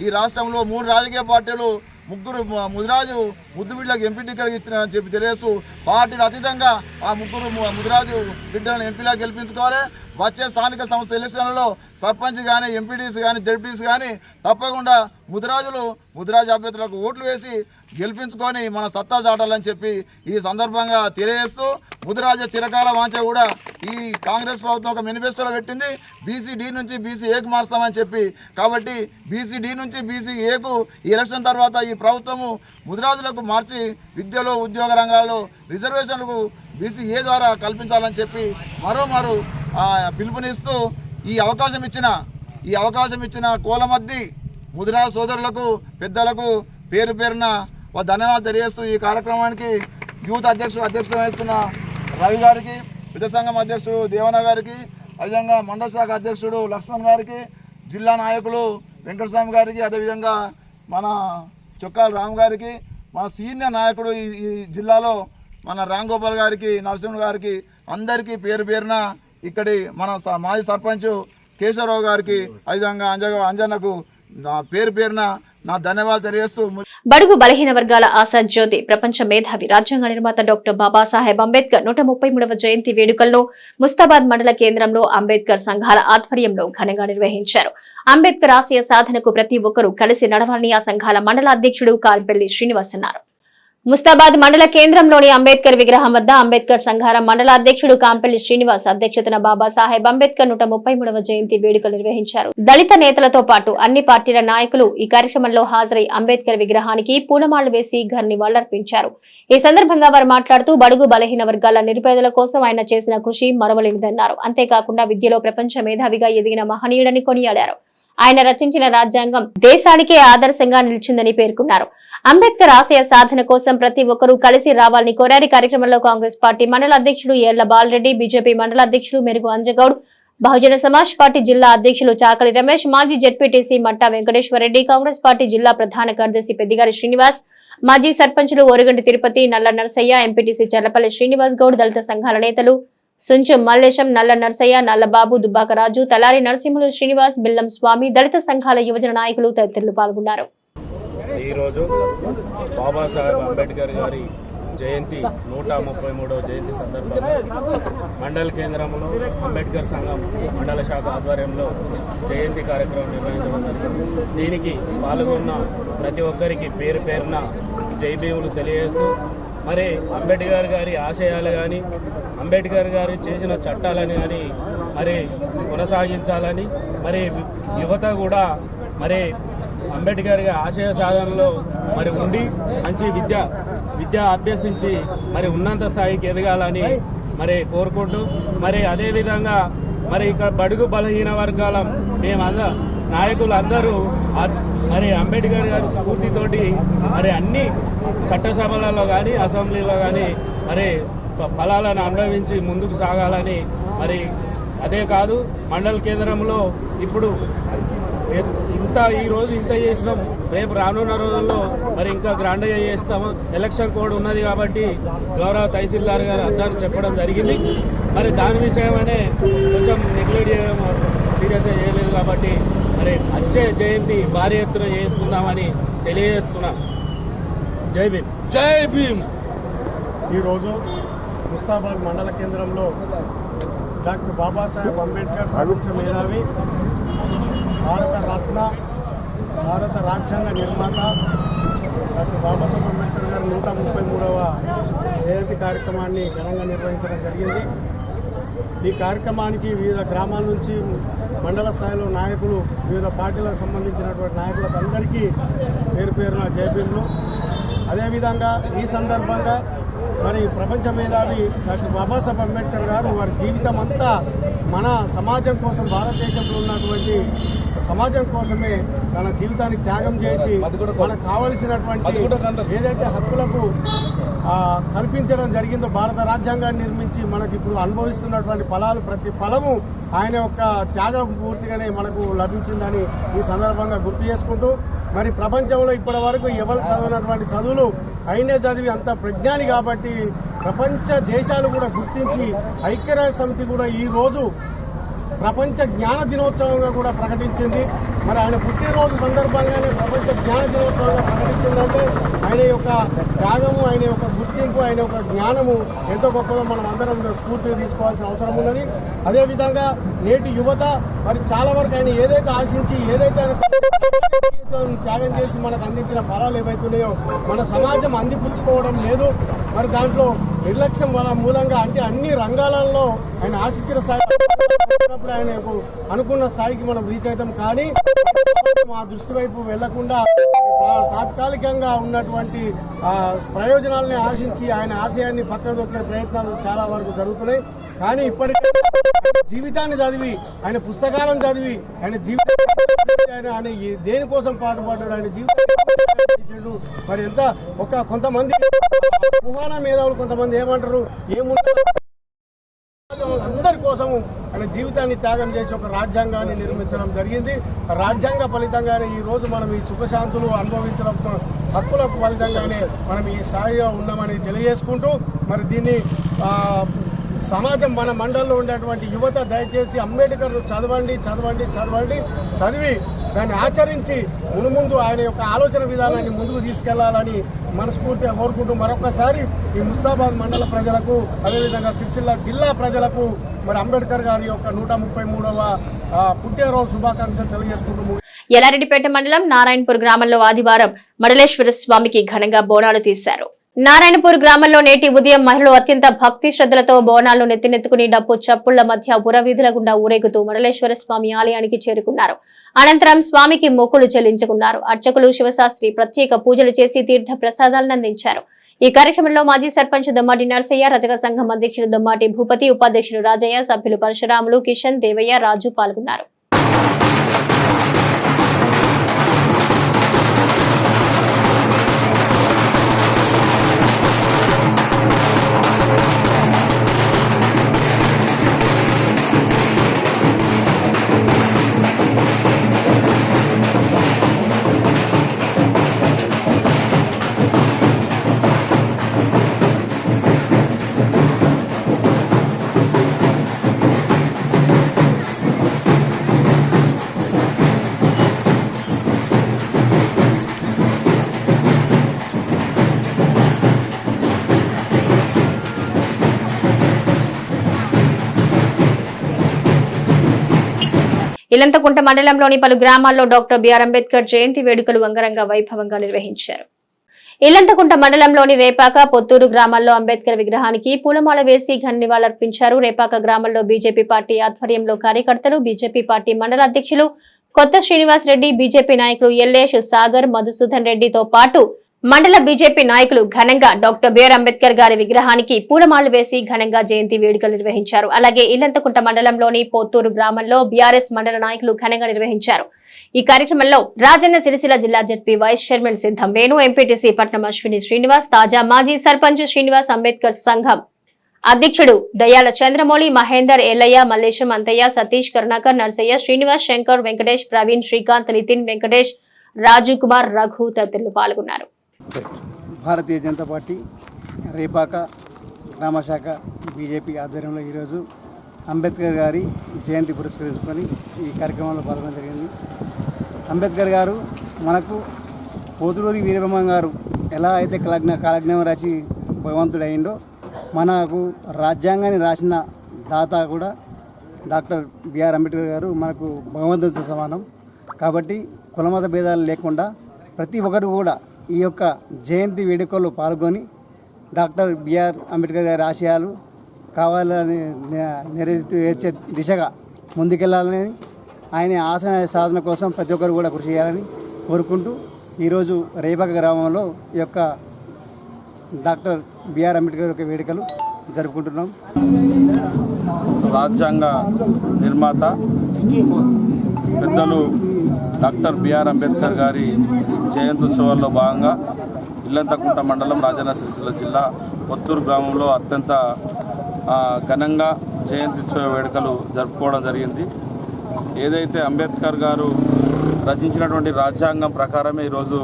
ఈ రాష్ట్రంలో 3 రాజకీయ పార్టీలు 3 ముదిరాజు ముద్దుబిడ్డలకు ఎంపీ టికెట్ ఇచ్చినారని చెప్పి తెలియజేస్తూ పార్టీలు అతీతంగా ఆ 3 ముదిరాజు బిడ్డలను ఎంపీలా గెలిపించుకోవాలి. వచ్చే స్థానిక సంస్థ ఎలక్షన్లలో సర్పంచ్ కానీ, ఎంపీటీసీ కానీ, జడ్పీటీసీ కానీ తప్పకుండా ముదిరాజు అభ్యర్థులకు ఓట్లు వేసి గెలిపించుకొని మన సత్తా చాటాలని చెప్పి ఈ సందర్భంగా తెలియజేస్తూ ముదిరాజు చిరకాల వాంఛ కూడా ఈ కాంగ్రెస్ ప్రభుత్వం ఒక మేనిఫెస్టోలో పెట్టింది, బీసీ-డి నుంచి బీసీ-ఏకు మారుస్తామని చెప్పి. కాబట్టి బీసీ-డి నుంచి బీసీ-ఏకు ఈ ఎలక్షన్ తర్వాత ఈ ప్రభుత్వము ముదిరాజులకు మార్చి విద్యలో, ఉద్యోగ రంగాల్లో రిజర్వేషన్లకు బీసీ-ఏ ద్వారా కల్పించాలని చెప్పి మరోమారు పిలుపునిస్తూ ఈ అవకాశం ఇచ్చిన కోలమద్ది ముదిరాజు సోదరులకు, పెద్దలకు పేరున ధన్యవాదాలు తెలియజేస్తూ ఈ కార్యక్రమానికి యూత్ అధ్యక్షత వహిస్తున్న రవి గారికి, విద్య సంఘం అధ్యక్షుడు దేవన్న గారికి, అదేవిధంగా మండల శాఖ అధ్యక్షుడు లక్ష్మణ్ గారికి, జిల్లా నాయకులు వెంకటస్వామి గారికి, అదేవిధంగా మన చొక్కాల రామ్ గారికి, మన సీనియర్ నాయకుడు ఈ జిల్లాలో మన రామ్ గోపాల్ గారికి, నరసింహ గారికి అందరికీ పేరున ఇక్కడి మన మాజీ సర్పంచ్ కేశవరావు గారికి, అదేవిధంగా అంజన్నకు పేరున నా ధన్యవాదాలు తెలియజేస్తూ బడుగు బలహీన వర్గాల ఆశా జ్యోతి ప్రపంచ మేధావి రాజ్యాంగ నిర్మాత డాక్టర్ బాబాసాహెబ్ అంబేద్కర్ 133వ జయంతి వేడుకలను ముస్తాబాద్ మండల కేంద్రంలో అంబేద్కర్ సంఘాల ఆధ్వర్యంలో ఘనంగా నిర్వహించారు. అంబేద్కర్ ఆశయ సాధనకు ప్రతి ఒక్కరూ కలిసి నడవాలని ఆ సంఘాల మండల అధ్యక్షుడు కాల్పెల్లి శ్రీనివాస్ అన్నారు. ముస్తాబాద్ మండల కేంద్రంలోని అంబేద్కర్ విగ్రహం వద్ద అంబేద్కర్ సంఘాల మండల అధ్యక్షుడు కాంపెల్లి శ్రీనివాస్ అధ్యక్షతన బాబాసాహెబ్ అంబేద్కర్ 133వ జయంతి వేడుకలు నిర్వహించారు. దళిత నేతలతో పాటు అన్ని పార్టీల నాయకులు ఈ కార్యక్రమంలో హాజరై అంబేద్కర్ విగ్రహానికి పూలమాలలు వేసి నివాళులర్పించారు. ఈ సందర్భంగా వారు మాట్లాడుతూ బడుగు బలహీన వర్గాల నిరుపేదల కోసం ఆయన చేసిన కృషి మరవలేనిదన్నారు. అంతేకాకుండా విద్యలో ప్రపంచ మేధావిగా ఎదిగిన మహనీయుడని కొనియాడారు. ఆయన రచించిన రాజ్యాంగం దేశానికే ఆదర్శంగా నిలిచిందని పేర్కొన్నారు. అంబేద్కర్ ఆశయ సాధన కోసం ప్రతి ఒక్కరూ కలిసి రావాలని కోరారు. కార్యక్రమంలో కాంగ్రెస్ పార్టీ మండల అధ్యక్షుడు ఏళ్ల బాలరెడ్డి, బీజేపీ మండల అధ్యక్షుడు మెరుగు అంజగౌడ్, బహుజన సమాజ్ పార్టీ జిల్లా అధ్యక్షులు చాకలి రమేష్, మాజీ జెడ్పీటీసీ మట్టా వెంకటేశ్వరరెడ్డి, కాంగ్రెస్ పార్టీ జిల్లా ప్రధాన కార్యదర్శి పెద్దిగారి శ్రీనివాస్, మాజీ సర్పంచులు ఓరుగంటి తిరుపతి, నల్ల నరసయ్య, ఎంపీటీసీ చర్లపల్లి శ్రీనివాస్ గౌడ్, దళిత సంఘాల నేతలు సుంచు మల్లేశం, నల్ల నరసయ్య, నల్లబాబు, దుబ్బాకరాజు, తలారి నరసింహులు, శ్రీనివాస్, బిల్లం స్వామి, దళిత సంఘాల యువజన నాయకులు తదితరులు పాల్గొన్నారు. ఈరోజు బాబాసాహెబ్ అంబేద్కర్ గారి జయంతి 133వ జయంతి సందర్భంగా మండల కేంద్రంలో అంబేద్కర్ సంఘం మండల శాఖ ఆధ్వర్యంలో జయంతి కార్యక్రమం నిర్వహించడం జరిగింది. దీనికి పాల్గొన్న ప్రతి ఒక్కరికి పేరున జైభీములు తెలియజేస్తూ మరి అంబేద్కర్ గారి ఆశయాలు కానీ అంబేద్కర్ గారు చేసిన చట్టాలని కానీ మరి కొనసాగించాలని మరి యువత కూడా మరి అంబేద్కర్ గారి ఆశయ సాధనలో మరి ఉండి మంచి విద్య అభ్యసించి మరి ఉన్నత స్థాయికి ఎదగాలని మరి కోరుకుంటూ మరి అదేవిధంగా మరి ఇక్కడ బడుగు బలహీన వర్గాల మేమందరం నాయకులందరూ మరి అంబేద్కర్ గారి స్ఫూర్తితోటి మరి అన్ని చట్టసభలలో కానీ అసెంబ్లీలో కానీ మరి ఫలాలను అనుభవించి ముందుకు సాగాలని మరి అదే కాదు మండల కేంద్రంలో ఇప్పుడు ఈరోజు ఇంత చేసినాం, రేపు రానున్న రోజుల్లో మరి ఇంకా గ్రాండ్గా చేస్తాము. ఎలక్షన్ కోడ్ ఉన్నది కాబట్టి గౌరవ తహసీల్దార్ గారు అర్థాన్ని చెప్పడం జరిగింది. మరి దాని విషయమనే కొంచెం నెగ్లెక్ట్ చేయడం సీరియస్గా చేయలేదు కాబట్టి మరి వచ్చే జయంతి భారీ ఎత్తున చేసుకుందామని తెలియజేస్తున్నాం. జై భీమ్. జై భీమ్. ఈరోజు ముస్తాబాద్ మండల కేంద్రంలో డాక్టర్ బాబాసాహెబ్ అంబేద్కర్ ప్రపంచ మేధావి, భారత రత్న, భారత రాజ్యాంగ నిర్మాత డాక్టర్ బాబాసాహెబ్ అంబేద్కర్ గారి 133వ జయంతి కార్యక్రమాన్ని ఘనంగా నిర్వహించడం జరిగింది. ఈ కార్యక్రమానికి వివిధ గ్రామాల నుంచి మండల స్థాయిలో నాయకులు, వివిధ పార్టీలకు సంబంధించినటువంటి నాయకులకు అందరికీ పేరు పేరున జైబీలు. అదేవిధంగా ఈ సందర్భంగా మరి ప్రపంచ మేధావి డాక్టర్ బాబాసాహెబ్ అంబేద్కర్ గారు వారి జీవితం అంతా మన సమాజం కోసం, భారతదేశంలో ఉన్నటువంటి సమాజం కోసమే తన జీవితాన్ని త్యాగం చేసి మనకు కావలసినటువంటి ఏదైతే హక్కులకు కల్పించడం జరిగిందో, భారత రాజ్యాంగాన్ని నిర్మించి మనకి ఇప్పుడు అనుభవిస్తున్నటువంటి ఫలాలు, ప్రతి ఫలము ఆయన యొక్క త్యాగం పూర్తిగానే మనకు లభించిందని ఈ సందర్భంగా గుర్తు చేసుకుంటూ, మరి ప్రపంచంలో ఇప్పటి వరకు ఎవరు చదివినటువంటి చదువులు ఆయనే చదివి అంత ప్రజ్ఞాని కాబట్టి ప్రపంచ దేశాలు కూడా గుర్తించి ఐక్యరాజ్య సమితి కూడా ఈరోజు ప్రపంచ జ్ఞాన దినోత్సవంగా కూడా ప్రకటించింది. మరి ఆయన పుట్టినరోజు సందర్భంగానే ప్రపంచ జ్ఞాన దినోత్సవంగా ప్రకటించిందంటే ఆయన యొక్క త్యాగము, ఆయన యొక్క గుర్తింపు, ఆయన యొక్క జ్ఞానము ఎంతో గొప్పగా మనం అందరం స్ఫూర్తిగా తీసుకోవాల్సిన అవసరం ఉన్నది. అదేవిధంగా నేటి యువత మరి చాలా వరకు ఆయన ఏదైతే ఆశించి, ఏదైతే ఆయన త్యాగం చేసి మనకు అందించిన ఫలాలు ఏవైతున్నాయో మన సమాజం అందిపుచ్చుకోవడం లేదు. మరి దాంట్లో నిర్లక్ష్యం వల్ల మూలంగా అంటే అన్ని రంగాలలో ఆయన ఆశించిన స్థాయి ఆయన అనుకున్న స్థాయికి మనం రీచ్ అవుతాం. కానీ ఆ దృష్టి వైపు వెళ్లకుండా తాత్కాలికంగా ఉన్నటువంటి ప్రయోజనాలని ఆశించి ఆయన ఆశయాన్ని పక్కన దొక్కే ప్రయత్నాలు చాలా వరకు జరుగుతున్నాయి. కానీ ఇప్పటికే జీవితాన్ని చదివి, ఆయన పుస్తకాలను చదివి, ఆయన జీవితం ఆయన దేనికోసం పాటుపడ్డాడు, ఆయన జీవితం మరి ఎంత కొంతమంది కుహాన మేధావులు కొంతమంది ఏమంటారు, అందరి కోసము ఆయన జీవితాన్ని త్యాగం చేసి ఒక రాజ్యాంగాన్ని నిర్మించడం జరిగింది. రాజ్యాంగ ఫలితంగానే ఈ రోజు మనం ఈ సుఖశాంతులు అనుభవించడం, హక్కులకు ఫలితంగానే మనం ఈ స్థాయిగా ఉన్నామని తెలియజేసుకుంటూ, మరి దీన్ని సమాజం మన మండలంలో ఉండేటువంటి యువత దయచేసి అంబేద్కర్ చదవండి, చదివి దాన్ని ఆచరించి మునుముందు ఆయన యొక్క ఆలోచన విధానాన్ని ముందుకు తీసుకెళ్లాలని మనస్ఫూర్తిగా కోరుకుంటూ మరొకసారి ఈ ముస్తాబాద్ మండల ప్రజలకు, అదేవిధంగా సిరిసిల్ల జిల్లా ప్రజలకు మరి అంబేద్కర్ గారి యొక్క 133వ పుట్టినరోజు శుభాకాంక్షలు తెలియజేసుకుంటూ ఎల్లారెడ్డిపేట మండలం నారాయణపూర్ గ్రామంలో ఆదివారం మండలేశ్వర స్వామికి ఘనంగా బోనాలు తీశారు. నారాయణపూర్ గ్రామంలో నేటి ఉదయం మహిళలు అత్యంత భక్తి శ్రద్ధలతో బోనాలను నెత్తినెత్తుకుని డప్పు చప్పుళ్ల మధ్య పురవీధుల గుండా ఊరేగుతూ మండలేశ్వర స్వామి ఆలయానికి చేరుకున్నారు. అనంతరం స్వామికి మొక్కులు చెల్లించుకున్నారు. అర్చకులు శివశాస్త్రి ప్రత్యేక పూజలు చేసి తీర్థ ప్రసాదాలను అందించారు. ఈ కార్యక్రమంలో మాజీ సర్పంచ్ దొమ్మాటి నర్సయ్య, రజక సంఘం అధ్యక్షుడు దొమ్మాటి భూపతి, ఉపాధ్యక్షుడు రాజయ్య, సభ్యులు పరశురాములు, కిషన్, దేవయ్య, రాజు పాల్గొన్నారు. ఇలంతకుంట మండలంలోని పలు గ్రామాల్లో డాక్టర్ బిఆర్ అంబేద్కర్ జయంతి వేడుకలు అంగరంగ వైభవంగా నిర్వహించారు. ఇలంతకుంట మండలంలోని రేపాక, పొత్తూరు గ్రామాల్లో అంబేద్కర్ విగ్రహానికి పూలమాల వేసి ఘన నివాళులర్పించారు. రేపాక గ్రామంలో బీజేపీ పార్టీ ఆధ్వర్యంలో కార్యకర్తలు, బీజేపీ పార్టీ మండల అధ్యక్షులు, కొత్త శ్రీనివాస్ రెడ్డి, బీజేపీ నాయకులు ఎల్లేష్, సాగర్, మధుసూదన్ రెడ్డితో పాటు మండల బీజేపీ నాయకులు ఘనంగా డాక్టర్ బిఆర్ అంబేద్కర్ గారి విగ్రహానికి పూలమాలలు వేసి ఘనంగా జయంతి వేడుకలు నిర్వహించారు. అలాగే ఇల్లంతకుంట మండలంలోని పోత్తూరు గ్రామంలో బీఆర్ఎస్ మండల నాయకులు ఘనంగా నిర్వహించారు. ఈ కార్యక్రమంలో రాజన్న సిరిసిల్ల జిల్లా జడ్పీ వైస్ చైర్మన్ సిద్ధం వేణు, ఎంపీటీసీ పట్నం అశ్విని శ్రీనివాస్, తాజా మాజీ సర్పంచ్ శ్రీనివాస్, అంబేద్కర్ సంఘం అధ్యక్షుడు దయాల చంద్రమౌళి, మహేందర్, ఎల్లయ్య, మల్లేశం, అంతయ్య, సతీష్, కరుణాకర్, నర్సయ్య, శ్రీనివాస్, శంకర్, వెంకటేష్, ప్రవీణ్, శ్రీకాంత్, నితిన్, వెంకటేష్, రాజు కుమార్, రఘు తదితరులు పాల్గొన్నారు. భారతీయ జనతా పార్టీ రేపాక గ్రామశాఖ బీజేపీ ఆధ్వర్యంలో ఈరోజు అంబేద్కర్ గారి జయంతి పురస్కరించుకొని ఈ కార్యక్రమంలో పాల్గొనడం జరిగింది. అంబేద్కర్ గారు మనకు పోతులూరి వీరబ్రహ్మం గారు ఎలా అయితే కాలజ్ఞానం రాసి భగవంతుడు అయిందో, మనకు రాజ్యాంగాన్ని రాసిన దాత కూడా డాక్టర్ బిఆర్ అంబేద్కర్ గారు మనకు భగవంతుడితో సమానం. కాబట్టి కులమత భేదాలు లేకుండా ప్రతి ఒక్కరు కూడా ఈ యొక్క జయంతి వేడుకల్లో పాల్గొని డాక్టర్ బిఆర్ అంబేద్కర్ గారి ఆశయాలు కావాలని నెరవేర్చే దిశగా ముందుకెళ్లాలని, ఆయన ఆశయ సాధన కోసం ప్రతి ఒక్కరు కూడా కృషి చేయాలని కోరుకుంటూ ఈరోజు రేపాక గ్రామంలో ఈ యొక్క డాక్టర్ బిఆర్ అంబేద్కర్ యొక్క వేడుకలు జరుపుకుంటున్నాం. రాజ్యాంగ నిర్మాత పెద్దలు డాక్టర్ బిఆర్ అంబేద్కర్ గారి జయంత్యుత్సవాల్లో భాగంగా ఇల్లంతకుంట మండలం రాజన్న సిరిసిల్ల జిల్లా పొత్తూరు గ్రామంలో అత్యంత ఘనంగా జయంత్యుత్సవ వేడుకలు జరుపుకోవడం జరిగింది. ఏదైతే అంబేద్కర్ గారు రచించినటువంటి రాజ్యాంగం ప్రకారమే ఈరోజు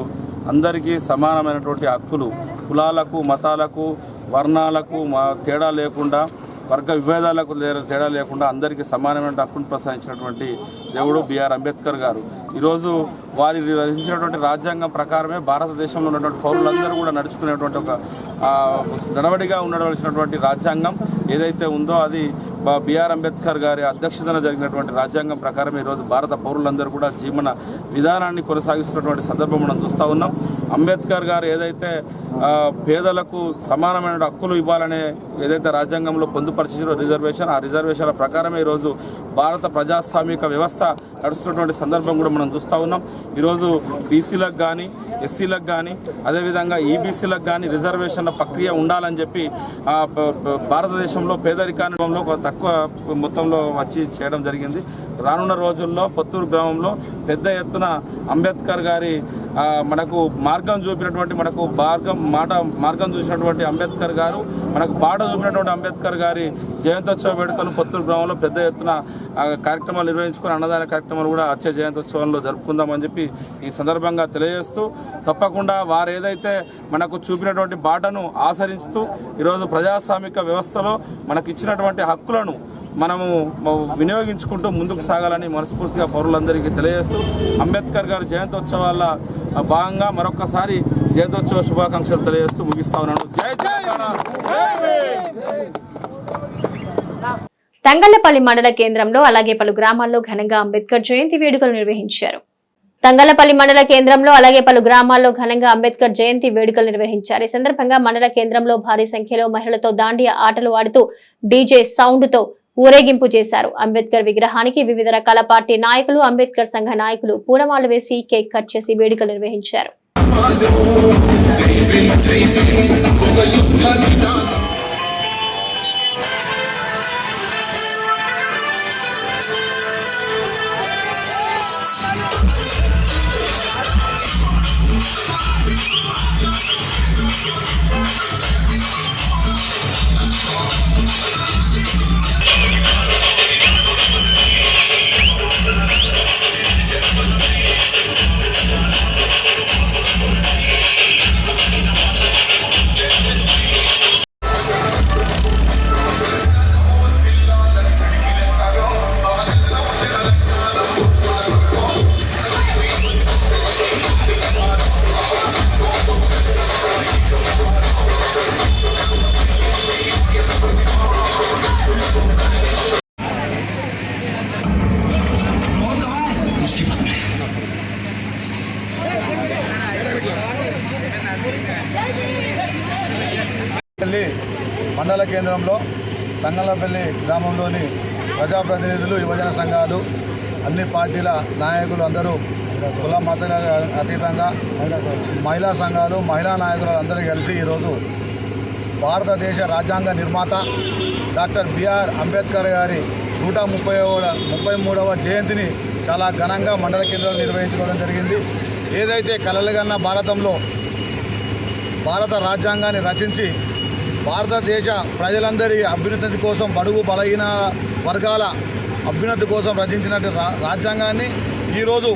అందరికీ సమానమైనటువంటి హక్కులు, కులాలకు, మతాలకు, వర్ణాలకు తేడా లేకుండా, వర్గ విభేదాలకు తేడా లేకుండా అందరికీ సమానమైన హక్కును ప్రసాదించినటువంటి దేవుడు బిఆర్ అంబేద్కర్ గారు. ఈరోజు వారి రచించినటువంటి రాజ్యాంగం ప్రకారమే భారతదేశంలో ఉన్నటువంటి పౌరులందరూ కూడా నడుచుకునేటువంటి ఒక నడవడిగా ఉండవలసినటువంటి రాజ్యాంగం ఏదైతే ఉందో అది బిఆర్ అంబేద్కర్ గారి అధ్యక్షతన జరిగినటువంటి రాజ్యాంగం ప్రకారం ఈరోజు భారత పౌరులందరూ కూడా జీవన విధానాన్ని కొనసాగిస్తున్నటువంటి సందర్భం మనం చూస్తూ ఉన్నాం. అంబేద్కర్ గారు ఏదైతే పేదలకు సమానమైన హక్కులు ఇవ్వాలనే ఏదైతే రాజ్యాంగంలో పొందుపరిచారో రిజర్వేషన్, ఆ రిజర్వేషన్ల ప్రకారమే ఈరోజు భారత ప్రజాస్వామిక వ్యవస్థ నడుస్తున్నటువంటి సందర్భం కూడా మనం చూస్తూ ఉన్నాం. ఈరోజు బీసీలకు కానీ, ఎస్సీలకు కానీ, అదేవిధంగా ఈబీసీలకు కానీ రిజర్వేషన్ల ప్రక్రియ ఉండాలని చెప్పి భారతదేశంలో పేదరికానుభవంలో తక్కువ మొత్తంలో వచ్చి చేయడం జరిగింది. రానున్న రోజుల్లో పొత్తూరు గ్రామంలో పెద్ద ఎత్తున అంబేద్కర్ గారి మనకు మార్గం చూపినటువంటి మార్గం చూసినటువంటి అంబేద్కర్ గారు, మనకు బాట చూపినటువంటి అంబేద్కర్ గారి జయంత్యోత్సవ వేడుకలు పొత్తూరు గ్రామంలో పెద్ద ఎత్తున కార్యక్రమాలు నిర్వహించుకుని అన్నదాన కార్యక్రమాలు కూడా వచ్చే జయంత్యోత్సవంలో జరుపుకుందామని చెప్పి ఈ సందర్భంగా తెలియజేస్తూ, తప్పకుండా వారు ఏదైతే మనకు చూపినటువంటి బాటను ఆచరిస్తూ ఈరోజు ప్రజాస్వామిక వ్యవస్థలో మనకు ఇచ్చినటువంటి హక్కులను మనము వినియోగించుకుంటూ ముందుకు సాగాలని మనస్ఫూర్తిగా పౌరులందరికీ తెలియజేస్తూ అంబేద్కర్ గారి జయంత్యోత్సవాల భాగంగా మరొకసారి జయంత్యోత్సవ శుభాకాంక్షలు తెలియజేస్తూ ముగిస్తా ఉన్నాను. జై తెలంగాణ. తంగళ్లపల్లి మండల కేంద్రంలో అలాగే పలు గ్రామాల్లో ఘనంగా అంబేద్కర్ జయంతి వేడుకలు నిర్వహించారు. తంగళ్లపల్లి మండల కేంద్రంలో అలాగే పలు గ్రామాల్లో ఘనంగా అంబేద్కర్ జయంతి వేడుకలు నిర్వహించారు. ఈ సందర్భంగా మండల కేంద్రంలో భారీ సంఖ్యలో మహిళలతో దాండియా ఆటలు ఆడుతూ డీజే సౌండ్ తో ఊరేగింపు చేశారు. అంబేద్కర్ విగ్రహానికి వివిధ రకాల పార్టీ నాయకులు, అంబేద్కర్ సంఘ నాయకులు పూలమాలలు వేసి కేక్ కట్ చేసి వేడుకలు నిర్వహించారు. మండల కేంద్రంలో తంగళ్లపల్లి గ్రామంలోని ప్రజాప్రతినిధులు, యువజన సంఘాలు, అన్ని పార్టీల నాయకులు అందరూ కుల మతాల అతీతంగా మహిళా సంఘాలు మహిళా నాయకులు అందరూ కలిసి ఈరోజు భారతదేశ రాజ్యాంగ నిర్మాత డాక్టర్ బిఆర్ అంబేద్కర్ గారి 133వ జయంతిని చాలా ఘనంగా మండల కేంద్రంలో నిర్వహించుకోవడం జరిగింది. ఏదైతే కలలుగన్న భారతంలో భారత రాజ్యాంగాన్ని రచించి భారతదేశ ప్రజలందరి అభ్యున్నతి కోసం బడుగు బలహీన వర్గాల అభ్యున్నతి కోసం రచించినటువంటి రాజ్యాంగాన్ని ఈరోజు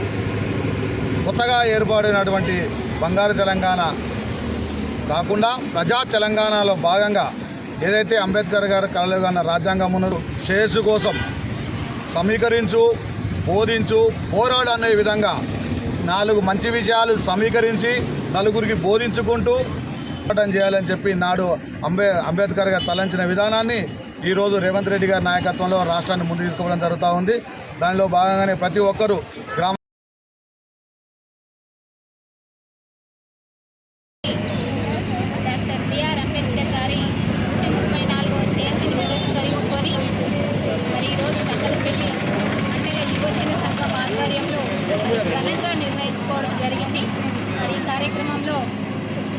కొత్తగా ఏర్పడినటువంటి బంగారు తెలంగాణ కాకుండా ప్రజా తెలంగాణలో భాగంగా ఏదైతే అంబేద్కర్ గారు కలలుగన్న రాజ్యాంగం ఉన్నదో శ్రేయస్సు కోసం సమీకరించు బోధించు పోరాడు అనే విధంగా 4 మంచి విషయాలు సమీకరించి నలుగురికి బోధించుకుంటూ పోరాటం చేయాలని చెప్పి నాడు అంబేద్కర్ గారు తలంచిన విధానాన్ని ఈరోజు రేవంత్ రెడ్డి గారి నాయకత్వంలో రాష్ట్రాన్ని ముందుకు తీసుకోవడం జరుగుతూ ఉంది. దానిలో భాగంగానే ప్రతి ఒక్కరూ గ్రామ డాక్టర్ బిఆర్ అంబేద్కర్ గారి 134వ జయంతిని పురస్కరించుకొని మరి ఈరోజు నక్కలపల్లి మండల యువజన సంఘం ఆధ్వర్యంలో ఘనంగా నిర్వహించుకోవడం జరిగింది. మరి ఈ కార్యక్రమంలో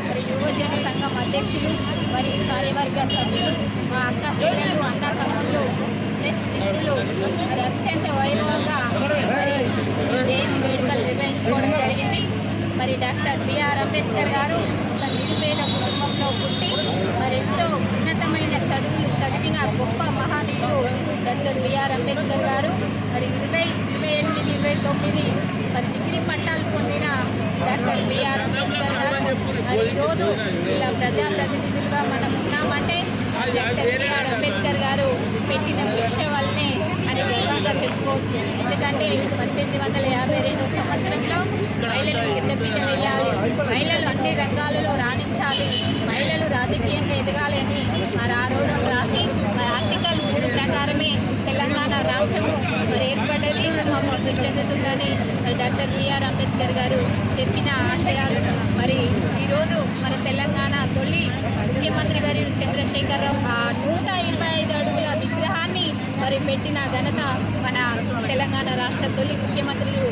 మరి యువజన సంఘం అధ్యక్షులు మరి కార్యవర్గ సభ్యులు మా అక్క చెల్లెలు అన్న తమ్ముళ్ళు ప్రెస్ మిత్రులు మరి అత్యంత వైభవంగా మరి ఈ జయంతి వేడుకలు నిర్వహించుకోవడం జరిగింది. మరి డాక్టర్ బిఆర్ అంబేద్కర్ గారు ఒక నిరుపేద కుటుంబంలో పుట్టి మరి ఎంతో ఉన్నతమైన చదువులు చదివిన గొప్ప మహనీయుడు డాక్టర్ బిఆర్ అంబేద్కర్ గారు. మరి 28, 29 మరి డిగ్రీ పట్టాలు పొందిన డాక్టర్ బిఆర్ అంబేద్కర్ గారు మరి ఈరోజు ఇలా ప్రజాప్రతినిధులుగా మనం ఉన్నామంటే డాక్టర్ బిఆర్ అంబేద్కర్ గారు పెట్టిన భిక్ష వల్లనే అని గర్వంగా చెప్పుకోవచ్చు. ఎందుకంటే 1852వ సంవత్సరంలో మహిళలకు పెద్దపీట వేయాలి, మహిళలు అన్ని రంగాలలో రాణించాలి, మహిళలు రాజకీయంగా ఎదగాలి అని మరి ఆ రోజు రాసి మరి ఆర్టికల్ 3 ప్రకారమే తెలంగాణ రాష్ట్రము మరి ఏర్పడ్డది, అభివృద్ధి చెందుతుందని డాక్టర్ బిఆర్ అంబేద్కర్ గారు చెప్పిన ఆశయాలు మరి ఈరోజు మన తెలంగాణ తొలి ముఖ్యమంత్రి గారు చంద్రశేఖరరావు ఆ 125 అడుగుల విగ్రహాన్ని మరి పెట్టిన ఘనత మన తెలంగాణ రాష్ట్ర తొలి ముఖ్యమంత్రులు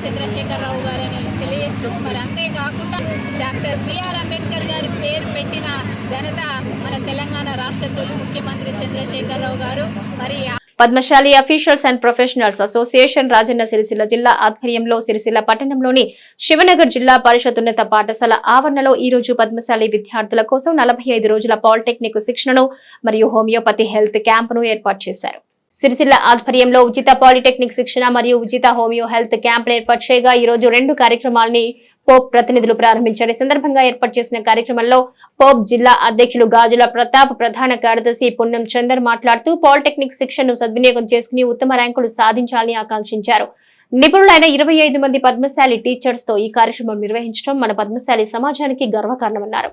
చంద్రశేఖరరావు గారని తెలియజేస్తూ మరి అంతేకాకుండా డాక్టర్ బిఆర్ అంబేద్కర్ గారి పేరు పెట్టిన ఘనత మన తెలంగాణ రాష్ట్ర తొలి ముఖ్యమంత్రి చంద్రశేఖరరావు గారు. మరి Padmashali officials and professionals association Rajanna Sircilla జిల్లా ఆధ్వర్యంలో సిరిసిల్ల పట్టణంలోని శివనగర్ జిల్లా పరిషత్ ఉన్నత పాఠశాల ఆవరణలో ఈ రోజు పద్మశాలి విద్యార్థుల కోసం 45 రోజుల పాలిటెక్నిక్ శిక్షణను మరియు హోమియోపతి హెల్త్ క్యాంపును ఏర్పాటు చేశారు. సిరిసిల్ల ఆధ్వర్యంలో ఉచిత పాలిటెక్నిక్ శిక్షణ మరియు ఉచిత హోమియో హెల్త్ క్యాంప్ ఏర్పాటు చేయగా ఈ రోజు 2 కార్యక్రమాలని పోప్ ప్రతినిధులు ప్రారంభించారు. ఈ సందర్భంగా ఏర్పాటు చేసిన కార్యక్రమంలో పోప్ జిల్లా అధ్యక్షులు గాజుల ప్రతాప్, ప్రధాన కార్యదర్శి పున్నం చందర్ మాట్లాడుతూ పాలిటెక్నిక్ శిక్షణను సద్వినియోగం చేసుకుని ఉత్తమ ర్యాంకులు సాధించాలని ఆకాంక్షించారు. నిపుణులైన 25 మంది పద్మశాలి టీచర్స్ తో ఈ కార్యక్రమం నిర్వహించడం మన పద్మశాలి సమాజానికి గర్వకారణమన్నారు.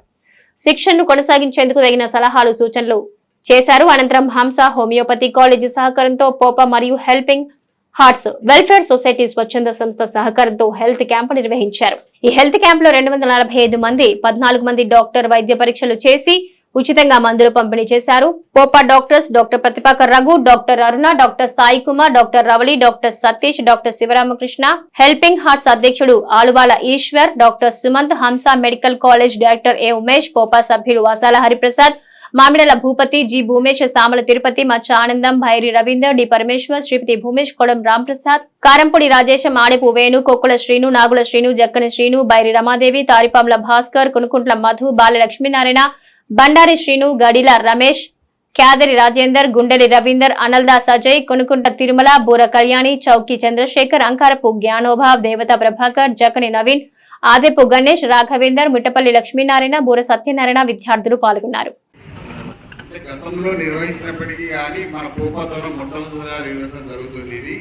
శిక్షణను కొనసాగించేందుకు తగిన సలహాలు సూచనలు చేశారు. అనంతరం హంస హోమియోపతి కాలేజీ సహకారంతో పోప మరియు హెల్పింగ్ హార్ట్స్ వెల్ఫేర్ సొసైటీ స్వచ్ఛంద సంస్థ సహకారంతో హెల్త్ క్యాంప్ నిర్వహించారు. ఈ హెల్త్ క్యాంప్ లో 245 మంది 14 మంది డాక్టర్ వైద్య పరీక్షలు చేసి ఉచితంగా మందులు పంపిణీ చేశారు. POPA doctors doctor Pratipakar Raghu, doctor Aruna, doctor Sai Kumar, doctor Ravali, doctor Satish, doctor Shivaramakrishna, helping hearts అధ్యక్షుడు Aluvala Eshwar, doctor Sumanth, Hamsa medical college director A Umesh, POPA సభ్యులు వాసాల హరిప్రసాద్, మామిడల భూపతి, జి భూమేష్, సామల తిరుపతి, మచ్చ ఆనందం, భైరి రవీందర్, డి పరమేశ్వర్, శ్రీపతి భూమేష్, కొడం రాంప్రసాద్, కారంపొడి రాజేశం, ఆడెపు వేణు, కొక్కుల శ్రీను, నాగుల శ్రీను, జక్కని శ్రీను, బైరి రమాదేవి, తారిపాంల భాస్కర్, కొనుకుంట్ల మధు, బాల లక్ష్మీనారాయణ, బండారి శ్రీను, గడిల రమేష్, క్యాదరి రాజేందర్, గుండెలి రవీందర్, అనల్దాస్ అజయ్, కొనుకుంట తిరుమల, బూర కళ్యాణి, చౌకి చంద్రశేఖర్, అంకారపు జ్ఞానోభావ్, దేవత ప్రభాకర్, జక్కని నవీన్, ఆదెపు గణేష్, రాఘవేందర్, మిట్టపల్లి లక్ష్మీనారాయణ, బూర సత్యనారాయణ విద్యార్థులు పాల్గొన్నారు. గతంలో నిర్వహించినప్పటికీ కానీ మన పోపాతోనే మొట్టమొదటిగా నిర్వహించడం జరుగుతుంది. ఇది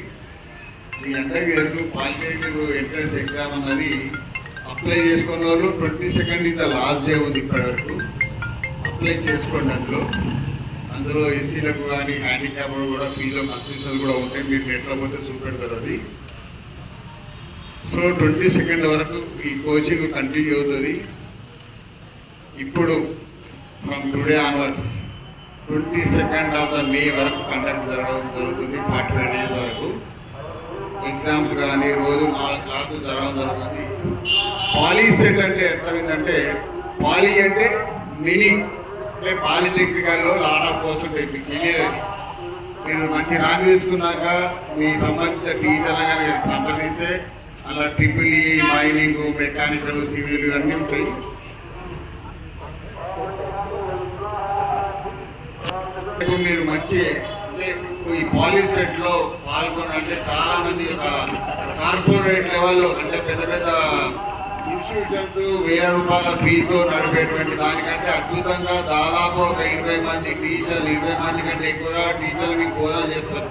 మీ అందరికీ తెలుసు. పాలిటెక్నిక్ ఎంట్రన్స్ ఎగ్జామ్ అన్నది అప్లై చేసుకున్న వాళ్ళు 22 ఇస్ ద లాస్ట్ డే ఉంది. ఇప్పటి వరకు అప్లై చేసుకోండి. అందులో ఎస్సీలకు కానీ హ్యాండిక్యాప్ కూడా ఫీలో కన్సెషన్లు కూడా ఉంటాయి. మీరు నెట్లో పోతే చూపెడతారు అది. సో 22 వరకు ఈ కోచింగ్ కంటిన్యూ అవుతుంది. ఇప్పుడు from today onwards 22 of the May వరకు కండక్ట్ జరగడం జరుగుతుంది. 45 days వరకు. ఎగ్జామ్స్ కానీ రోజు 4 క్లాసులు జరగడం జరుగుతుంది. పాలీ సెట్ అంటే ఎట్లయిందంటే, పాలీ అంటే మినీ, అంటే పాలిటెక్నికల్లో లాట్ ఆఫ్ కోర్స్ ఉంటాయి. మీకు తెలియదు, మీరు మంచి ర్యాంక్ తీసుకున్నాక మీ సంబంధిత టీచర్లు కానీ సంప్రదిస్తే అలా triple E, mining, mechanical, civil ఇవన్నీ ఉంటాయి. మీరు మంచి అంటే ఈ పాలిసెట్లో పాల్గొనంటే చాలా మంది కార్పొరేట్ లెవెల్లో అంటే పెద్ద పెద్ద ఇన్స్టిట్యూషన్స్ 1000 రూపాయల ఫీతో నడిపేటువంటి దానికంటే అద్భుతంగా దాదాపు ఒక 20 మంది టీచర్లు, 20 మంది కంటే ఎక్కువగా టీచర్లు మీకు బోధన చేస్తారు.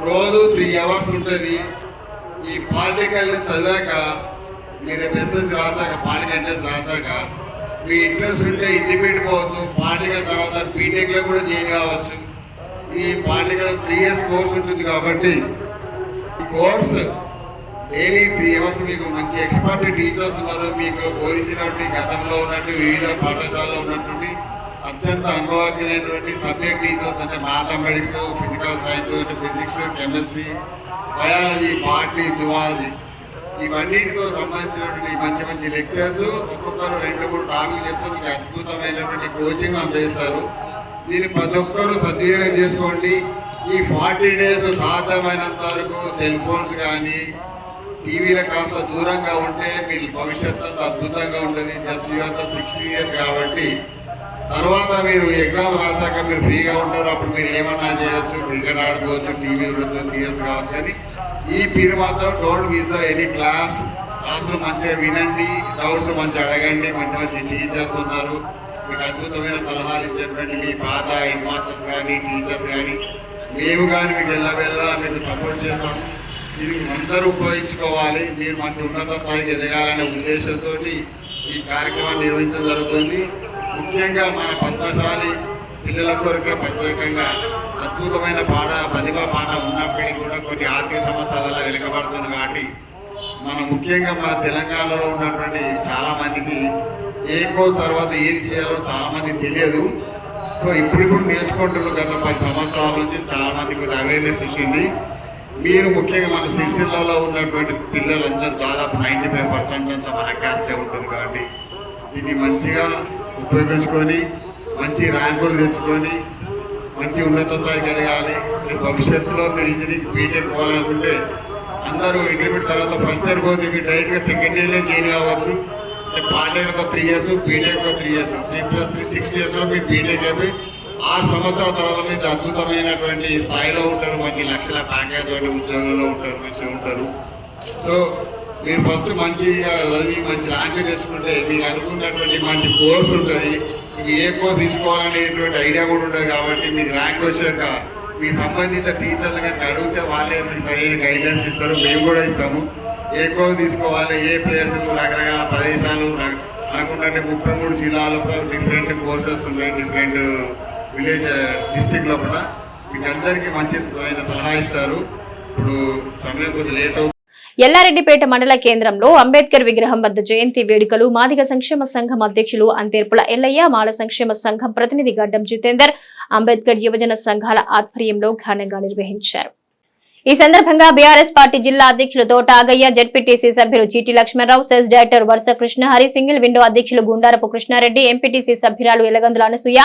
రోజు 3 అవర్స్ ఉంటుంది. ఈ పాలిటికల్ చదివాక మీరు మెసేజ్ రాసాక, పాలిటికల్ ఎంట్రన్స్ రాసాక మీ ఇంట్రెస్ట్ ఉంటే ఇండిపెండెంట్ పోవచ్చు. పాలిటికల్ తర్వాత బీటెక్లో కూడా జాయిన్ కావచ్చు. ఈ పాలిటికల్ 3 years కోర్స్ ఉంటుంది కాబట్టి ఈ కోర్స్ డైలీ 3 hours మీకు మంచి ఎక్స్పర్ట్ టీచర్స్ ఉన్నారు. మీకు బోధించినటువంటి గతంలో ఉన్నట్టు వివిధ పాఠశాలలో ఉన్నటువంటి అత్యంత అనుభవజ్ఞమైనటువంటి సబ్జెక్ట్ టీచర్స్ అంటే మ్యాథమెటిక్స్, ఫిజికల్ సైన్స్ అంటే physics, chemistry, biology, botany, zoology ఇవన్నిటితో సంబంధించినటువంటి మంచి మంచి లెక్చర్స్ ఒక్కొక్కరు 2-3 టాపిక్ చెప్తూ మీకు అద్భుతమైనటువంటి కోచింగ్ అందజేస్తారు. దీన్ని ప్రతి ఒక్కరూ సద్వినియోగం చేసుకోండి. ఈ 40 days సాధ్యమైనంత వరకు సెల్ ఫోన్స్ కానీ టీవీలకు కాస్త దూరంగా ఉంటే మీ భవిష్యత్తు అంత అద్భుతంగా ఉంటుంది. జస్ట్ యువత 16 years కాబట్టి తర్వాత మీరు ఎగ్జామ్ రాసాక మీరు ఫ్రీగా ఉంటారు. అప్పుడు మీరు ఏమన్నా చేయొచ్చు, క్రికెట్ ఆడుకోవచ్చు, టీవీ చూడవచ్చు, సీరియస్ కావచ్చు. కానీ ఈ పీరియడ్ మాత్రం డోంట్ మిస్ ఎనీ క్లాసులు మంచిగా వినండి, డౌట్స్ మంచిగా అడగండి. మంచి మంచి టీచర్స్ ఉన్నారు, మీకు అద్భుతమైన సలహాలు ఇచ్చేటువంటి మీ పాత హెడ్ మాస్టర్స్ కానీ టీచర్స్ కానీ మేము కానీ మీకు ఎల్లవేళలా మీకు సపోర్ట్ చేస్తాం. దీనికి అందరూ ఉపయోగించుకోవాలి. మీరు మంచి ఉన్నత స్థాయికి ఎదగాలనే ఉద్దేశంతో ఈ కార్యక్రమాన్ని నిర్వహించడం జరుగుతుంది. ముఖ్యంగా మన పద్మశాలి పిల్లల కొరకే ప్రత్యేకంగా అద్భుతమైన ప్రతిభా పాఠ ఉన్నప్పటికీ కూడా కొన్ని ఆర్థిక సమస్యల వల్ల వెనుకబడుతుంది. కాబట్టి ముఖ్యంగా మన తెలంగాణలో ఉన్నటువంటి చాలా మందికి ఏ కోర్స్ తర్వాత ఏం చేయాలో చాలా మందికి తెలియదు. సో ఇప్పుడు నేర్చుకుంటున్నారు. గత 10 సంవత్సరాల నుంచి చాలా మందికి అవేర్నెస్ వచ్చింది. మీరు ముఖ్యంగా మన సిరిసిల్లలో ఉన్నటువంటి పిల్లలందరూ దాదాపు 95% అంతా మన క్యాస్టే ఉంటుంది. కాబట్టి ఇది మంచిగా ఉపయోగించుకొని మంచి ర్యాంకులు తెచ్చుకొని మంచి ఉన్నత స్థాయికి ఎదగాలి. భవిష్యత్తులో మీరు ఇంజనీరింగ్ బీటెక్ పోవాలనుకుంటే అందరూ ఇంటర్మీడియట్ తర్వాత ఫస్ట్ ఇయర్ పోతే మీరు డైరెక్ట్గా సెకండ్ ఇయర్లో జాయిన్ కావచ్చు. పాలిటెక్నిక్ 3 years, బీటెక్ 3 years, 3+3 6 yearsలో మీరు బీటెక్ అయిపోయి 6 సంవత్సరాల తర్వాత మీరు అద్భుతమైనటువంటి స్థాయిలో ఉంటారు. మంచి లక్షల ప్యాకేజ్ తోటి ఉద్యోగంలో ఉంటారు, మంచిగా ఉంటారు. సో మీరు ఫస్ట్ మంచిగా చదివి మంచి ర్యాంక్ తెచ్చుకుంటే మీకు అనుకున్నటువంటి మంచి కోర్స్ ఉంటుంది. మీకు ఏ కోర్స్ తీసుకోవాలనేటువంటి ఐడియా కూడా ఉంటుంది. కాబట్టి మీకు ర్యాంక్ వచ్చాక మీ సంబంధిత టీచర్లు కానీ అడిగితే వాళ్ళే మీకు సరైన గైడ్లైన్స్ ఇస్తారు. మేము కూడా ఇస్తాము. ఏ కోర్స్ తీసుకోవాలి, ఏ ప్లేసులు, రకరకాల ప్రదేశాలు అనుకున్నట్టు 33 జిల్లాలలో డిఫరెంట్ కోర్సెస్ ఉన్నాయి. డిఫరెంట్ విలేజ్ డిస్టిక్ లోపల మీకు అందరికీ మంచి సలహా ఇస్తారు. ఇప్పుడు సమయం కొద్దిగా లేట్ అవుతుంది. ఎల్లారెడ్డిపేట మండల కేంద్రంలో అంబేద్కర్ విగ్రహం వద్ద జయంతి వేడుకలు మాదిగ సంక్షేమ సంఘం అధ్యక్షులు అంతేర్పుల ఎల్లయ్య, మాల సంక్షేమ సంఘం ప్రతినిధి గడ్డం జితేందర్, అంబేద్కర్ యువజన సంఘాల ఆధ్వర్యంలో ఘనంగా నిర్వహించారు. ఈ సందర్భంగా బీఆర్ఎస్ పార్టీ జిల్లా అధ్యక్షులు తోట ఆగయ్య, జెడ్పీటీసీ సభ్యులు చీటి లక్ష్మణరావు, సెస్ డైరెక్టర్ వరుస కృష్ణహరి, సింగిల్ విండో అధ్యక్షులు గుండారపు కృష్ణారెడ్డి, ఎంపీటీసీ సభ్యురాలు ఎలగందుల అనసూయ,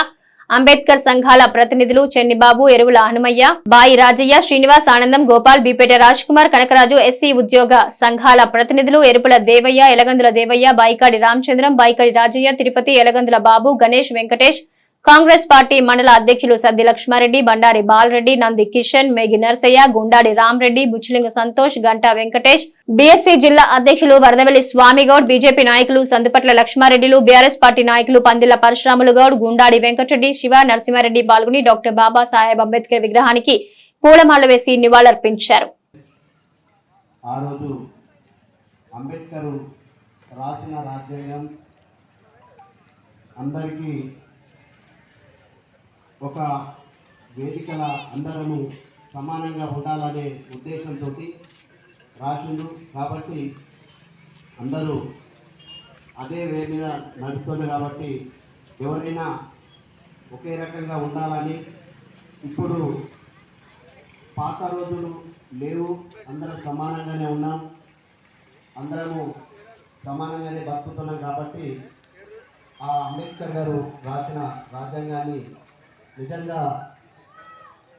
అంబేద్కర్ సంఘాల ప్రతినిధులు చెన్నిబాబు, ఎరువుల హనుమయ్య, బాయి రాజయ్య, శ్రీనివాస్, ఆనందం, గోపాల్, బీపేట రాజ్ కుమార్, కనకరాజు, ఎస్సీ ఉద్యోగ సంఘాల ప్రతినిధులు ఎరుపుల దేవయ్య, ఎలగందుల దేవయ్య, బాయికాడి రామచంద్రం, బాయికాడి రాజయ్య, తిరుపతి, ఎలగందుల బాబు, గణేష్, వెంకటేష్, కాంగ్రెస్ పార్టీ మండల అధ్యక్షులు సద్ది లక్ష్మారెడ్డి, బండారి బాలరెడ్డి, నంది కిషన్, మేఘి నర్సయ్య, గుండాడి రామరెడ్డి, బుచ్చిలింగ సంతోష్, గంటా వెంకటేష్, బీఎస్సీ జిల్లా అధ్యక్షులు వరదవెల్లి స్వామిగౌడ్, బీజేపీ నాయకులు సందుపట్ల లక్ష్మారెడ్డిలు, బీఆర్ఎస్ పార్టీ నాయకులు పందిళ్ల పరశురాములు గౌడ్, గుండాడి వెంకటరెడ్డి, శివ, నరసింహారెడ్డి పాల్గొని డాక్టర్ బాబాసాహెబ్ అంబేద్కర్ విగ్రహానికి పూలమాల వేసి నివాళులర్పించారు. ఆ రోజు అంబేద్కర్ రాసిన రాజ్యాంగం అందరికీ ఒక వేదికల అందరము సమానంగా ఉండాలనే ఉద్దేశంతో రాసిండు. కాబట్టి అందరూ అదే వే మీద నడుస్తుంది. కాబట్టి ఎవరైనా ఒకే రకంగా ఉండాలని, ఇప్పుడు పాత రోజులు లేవు. అందరం సమానంగానే ఉన్నాం, అందరము సమానంగానే బతుకుతున్నాం. కాబట్టి ఆ అంబేద్కర్ గారు రాసిన రాజ్యాంగాన్ని నిజంగా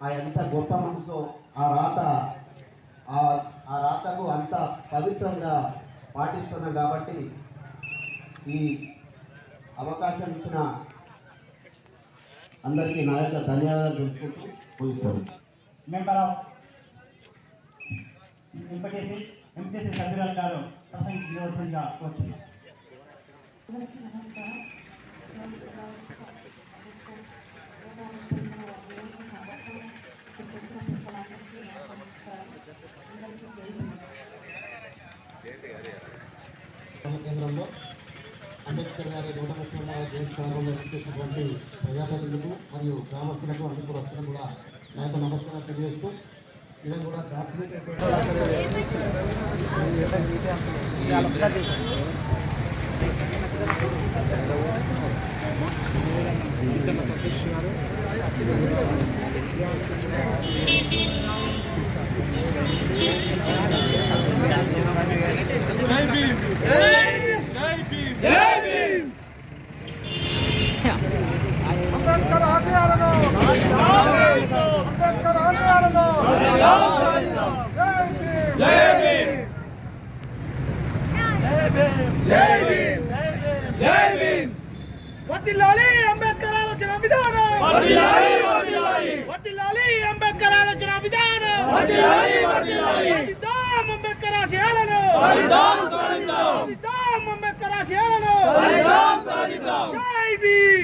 ఆ ఎంత గొప్ప మనసుతో ఆ రాతకు అంత పవిత్రంగా పాటిస్తున్నాం. కాబట్టి ఈ అవకాశం ఇచ్చిన అందరికీ నా యొక్క ధన్యవాదాలు తెలుసుకుంటూ ముగిస్తాను. మెంబర్ ఆఫ్ ఎంపీటీసీ సభ్యురాలు గారు ప్రసంగించవలసిందిగా కోరుతున్నాను. కేంద్రంలో అంబేద్కర్ గారి 130వ జయంతి సందర్భంగా చేసినటువంటి ప్రజాప్రతినిధులకు మరియు గ్రామస్తులకు అందరికీ వస్తున్న కూడా నా యొక్క నమస్కారం తెలియజేస్తూ ఇదని కూడా అంబేద్కర్ ఆశయాలను అంబేద్కర్ ఆశయాలను జై భీమ్ జై భీమ్ జై భీమ్ వర్ధిల్లాలి అంబేద్కర్ ఆలోచన విధానం వర్ధిల్లాలి వర్ధిల్లాలి వర్ధిల్లాలి అంబేద్కర్ ఆలోచన విధానం వర్ధిల్లాలి వర్ధిల్లాలి సాధిద్దాం అంబేద్కర్ ఆశయాలను సాధిద్దాం సాధిద్దాం సాధిద్దాం అంబేద్కర్ ఆశయాలను సాధిద్దాం సాధిద్దాం జై భీమ్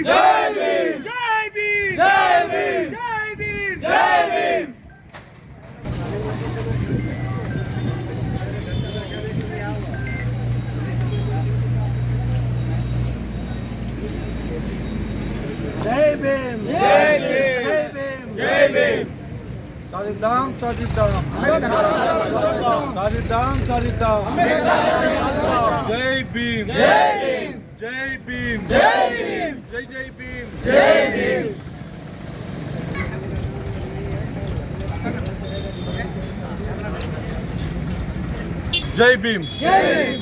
జై భీమ్ జై భీమ్ జై భీమ్ జై భీమ్ జై భీమ్ జై భీమ్ జై భీమ్ జై భీమ్ సాధిద్దాం సాధిద్దాం సాధిద్దాం సాధిద్దాం జై భీమ్ జై భీమ్ జై భీమ్ జై భీమ్ జై జై భీమ్ జై భీమ్ జై భీమ్ జై భీమ్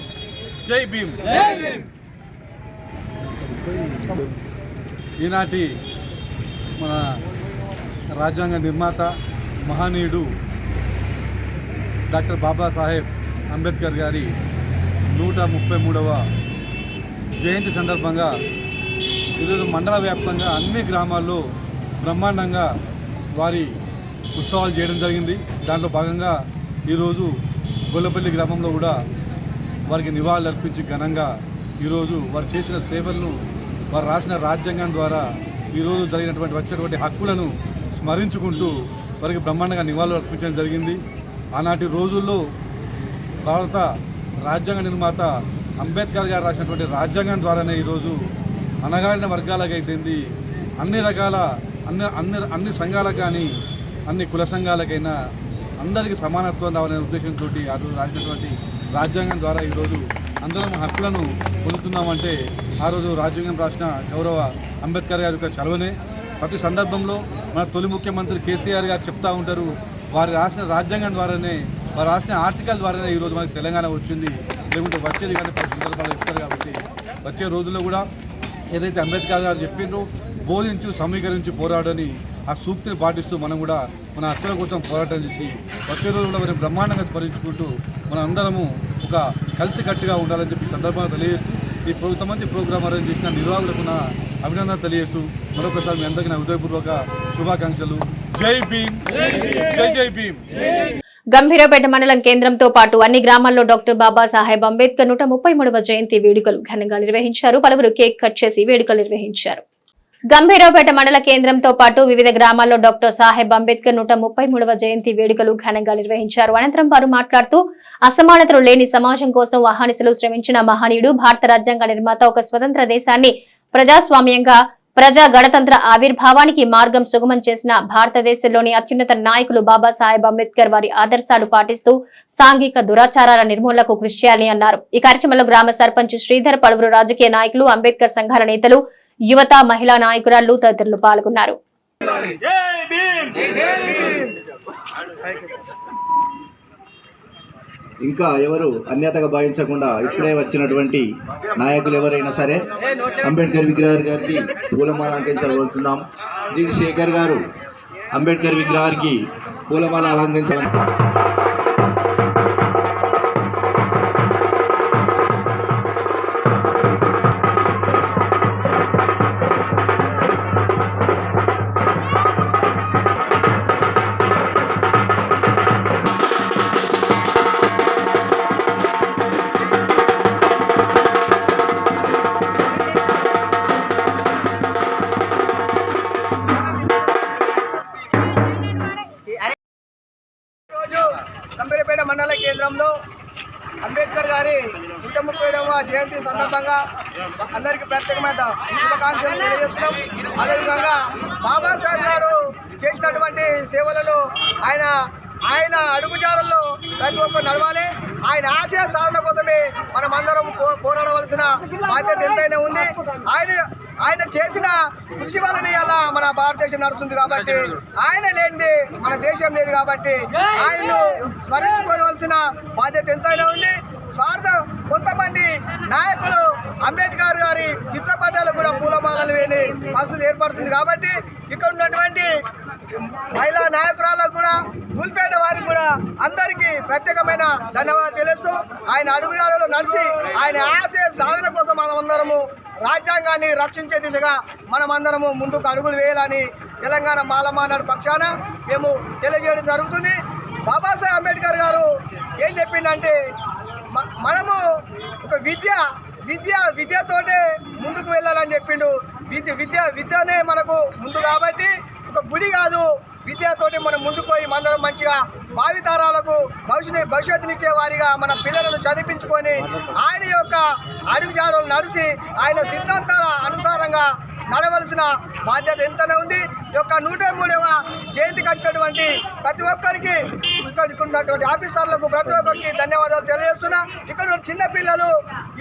జై భీమ్ జై భీమ్. ఈనాటి మన రాజ్యాంగ నిర్మాత మహనీయుడు డాక్టర్ బాబాసాహెబ్ అంబేద్కర్ గారి 133వ జయంతి సందర్భంగా ఈరోజు మండల వ్యాప్తంగా అన్ని గ్రామాల్లో బ్రహ్మాండంగా వారి ఉత్సవాలు చేయడం జరిగింది. దాంట్లో భాగంగా ఈరోజు గొల్లపల్లి గ్రామంలో కూడా వారికి నివాళులు అర్పించి ఘనంగా ఈరోజు వారు చేసిన సేవలను, వారు రాసిన రాజ్యాంగం ద్వారా ఈరోజు జరిగినటువంటి వచ్చినటువంటి హక్కులను స్మరించుకుంటూ వారికి బ్రహ్మాండంగా నివాళులు అర్పించడం జరిగింది. ఆనాటి రోజుల్లో భారత రాజ్యాంగ నిర్మాత అంబేద్కర్ గారు రాసినటువంటి రాజ్యాంగం ద్వారానే ఈరోజు అణగారిన వర్గాలకైతుంది అన్ని రకాల అన్ని సంఘాలకు కానీ అన్ని కుల సంఘాలకైనా అందరికీ సమానత్వం రావాలనే ఉద్దేశంతో ఆ రోజు రాసినటువంటి రాజ్యాంగం ద్వారా ఈరోజు అందరం హక్కులను పొందుతున్నామంటే ఆ రోజు రాజ్యాంగం రాసిన గౌరవ అంబేద్కర్ గారి యొక్క చలవనే. ప్రతి సందర్భంలో మన తొలి ముఖ్యమంత్రి కేసీఆర్ గారు చెప్తూ ఉంటారు, వారు రాసిన రాజ్యాంగం ద్వారానే, వారు రాసిన ఆర్టికల్ ద్వారానే ఈరోజు మనకి తెలంగాణ వచ్చింది, లేకుంటే వచ్చేది కానీ ప్రతి సందర్భాలు చెప్తారు. కాబట్టి వచ్చే రోజుల్లో కూడా ఏదైతే అంబేద్కర్ గారు చెప్పిండ్రో బోధించు సమీకరించి పోరాడని ఆ సూక్తిని పాటిస్తూ మనం కూడా మన హక్కుల కోసం పోరాటం చేసి వచ్చే రోజుల్లో మనం బ్రహ్మాండంగా స్మరించుకుంటూ మన అందరము ఒక కలిసికట్టుగా ఉండాలని చెప్పి సందర్భంగా తెలియజేస్తూ ఈ మంచి ప్రోగ్రాం అరేంజ్ చేసిన నిర్వాహకులకు నా అభినందన తెలియజేస్తూ మరొకసారి మీ అందరికీ నా హృదయపూర్వక శుభాకాంక్షలు. జై భీమ్ జై జై భీమ్. గంభీరపేట మండలం కేంద్రంతో పాటు అన్ని గ్రామాల్లో డాక్టర్ బాబాసాహెబ్ అంబేద్కర్ 133వ జయంతి వేడుకలు ఘనంగా నిర్వహించారు. పలువురు కేక్ కట్ చేసి వేడుకలు నిర్వహించారు. గంభీరపేట మండల కేంద్రంతో పాటు వివిధ గ్రామాల్లో డాక్టర్ సాహెబ్ అంబేద్కర్ 133వ జయంతి వేడుకలు ఘనంగా నిర్వహించారు. అనంతరం వారు మాట్లాడుతూ అసమానతలు లేని సమాజం కోసం అహర్నిశలు శ్రమించిన మహనీయుడు, భారత రాజ్యాంగ నిర్మాత, ఒక స్వతంత్ర దేశాన్ని ప్రజాస్వామ్యంగా ప్రజా గణతంత్ర ఆవిర్భావానికి మార్గం సుగమం చేసిన భారతదేశంలోని అత్యున్నత నాయకులు బాబాసాహెబ్ అంబేద్కర్ వారి ఆదర్శాలు పాటిస్తూ సాంఘిక దురాచారాల నిర్మూలనకు కృషి చేయాలని అన్నారు. ఈ కార్యక్రమంలో గ్రామ సర్పంచ్ శ్రీధర్, పలువురు రాజకీయ నాయకులు, అంబేద్కర్ సంఘాల నేతలు, యువత, మహిళా నాయకురాళ్లు తదితరులు పాల్గొన్నారు. ఇంకా ఎవరు అన్యతగా భావించకుండా ఇప్పుడే వచ్చినటువంటి నాయకులు ఎవరైనా సరే అంబేద్కర్ విగ్రహానికి పూలమాల అలంకరించవలసిందాం. జి శేఖర్ గారు అంబేద్కర్ విగ్రహానికి పూలమాల అలంకరించాలని కంబేరిపేట మండల కేంద్రంలో అంబేద్కర్ గారి 137వ జయంతి సందర్భంగా అందరికీ ప్రత్యేకమైన శుభాకాంక్షలు తెలియజేస్తున్నాం. అదేవిధంగా బాబాసాహెబ్ గారు చేసినటువంటి సేవలను ఆయన అడుగుజాడల్లో ప్రతి ఒక్కరు నడవాలి. ఆయన ఆశయ సాధన కోసమే మనం అందరం పోరాడవలసిన బాధ్యత ఎంతైనా ఉంది. ఆయన చేసిన కృషి వల్లనే అలా మన భారతదేశం నడుస్తుంది కాబట్టి, ఆయన లేనిది మన దేశం లేదు కాబట్టి ఆయన్ను స్మరించుకోవాల్సిన బాధ్యత ఎంతైనా ఉంది. కొంతమంది నాయకులు అంబేద్కర్ గారి చిత్రపటాలకు కూడా పూలమాలలు వేని పరిస్థితి ఏర్పడుతుంది కాబట్టి ఇక్కడ ఉన్నటువంటి మహిళా నాయకురాలకు కూడా గుల్పేట వారికి కూడా అందరికీ ప్రత్యేకమైన ధన్యవాదాలు తెలుస్తూ ఆయన అడుగుజాడలో నడిచి ఆయన ఆశయ సాధన కోసం మనమందరము రాజ్యాంగాన్ని రక్షించే దిశగా మనమందరము ముందుకు అడుగులు వేయాలని తెలంగాణ మాలమానాడు పక్షాన మేము తెలియజేయడం జరుగుతుంది. బాబాసాహెబ్ అంబేద్కర్ గారు ఏం చెప్పిందంటే, మనము ఒక విద్యతోటే ముందుకు వెళ్ళాలని చెప్పిండు. విద్యనే మనకు ముందు కాబట్టి ఒక గుడి కాదు, విద్యతోటి మనం ముందుకు పోయి అందరం మంచిగా భావితరాలకు భవిష్యత్తునిచ్చే వారిగా మన పిల్లలను చదివించుకొని ఆయన యొక్క అడుగుజాడలు నడిచి ఆయన సిద్ధాంతాల అనుసారంగా నడవలసిన బాధ్యత ఎంతనే ఉంది. ఈ యొక్క 103వ జయంతికి వచ్చినటువంటి ప్రతి ఒక్కరికి, ఇక్కడ ఉన్నటువంటి ఆఫీసర్లకు ప్రతి ఒక్కరికి ధన్యవాదాలు తెలియజేస్తున్నా. ఇక్కడ చిన్నపిల్లలు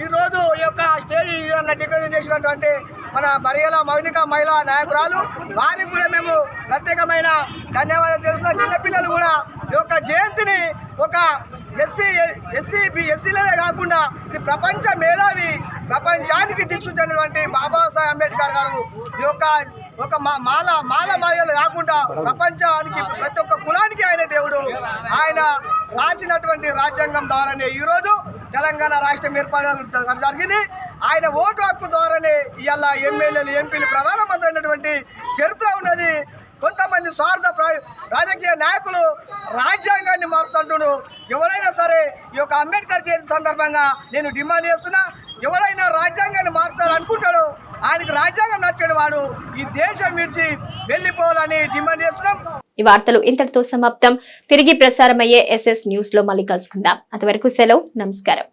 ఈరోజు ఈ యొక్క స్టేజ్ డిక్లేర్ చేసినటువంటి మన మరియల మౌనిక మహిళా నాయకురాలు, వారికి కూడా మేము ప్రత్యేకమైన ధన్యవాదాలు తెలుస్తున్నాం. చిన్నపిల్లలు కూడా ఈ యొక్క జయంతిని ఒక ఎస్సీలే కాకుండా ఇది ప్రపంచ మేధావి, ప్రపంచానికి దిక్సూచినటువంటి బాబాసాహెబ్ అంబేద్కర్ గారు ఈ యొక్క మాలలు కాకుండా ప్రపంచానికి ప్రతి ఒక్క కులానికి ఆయన దేవుడు. ఆయన రాసినటువంటి రాజ్యాంగం ద్వారానే ఈరోజు తెలంగాణ రాష్ట్రం ఏర్పడడం జరిగింది. ఆయన ఓటు హక్కు ద్వారానే ఇవాళ ఎమ్మెల్యేలు ఎంపీలు ప్రధానమంత్రి అయినటువంటి చరిత్ర ఉన్నది. కొంతమంది స్వార్థ రాజకీయ నాయకులు రాజ్యాంగాన్ని మారుతుంటున్నారు. ఎవరైనా సరే ఈ యొక్క అంబేద్కర్ జయంతి సందర్భంగా నేను డిమాండ్ చేస్తున్నా, ఎవరైనా రాజ్యాంగాన్ని మార్చాలనుకుంటాడో ఆయనకు రాజ్యాంగం నచ్చని వాడు ఈ దేశం విడిచి వెళ్లిపోవాలని డిమాండ్ చేస్తున్నాం. ఈ వార్తలు ఇంతటితో సమాప్తం. తిరిగి ప్రసారమయ్యే SS న్యూస్ లో మళ్ళీ కలుసుకుందాం. అంతవరకు సెలవు, నమస్కారం.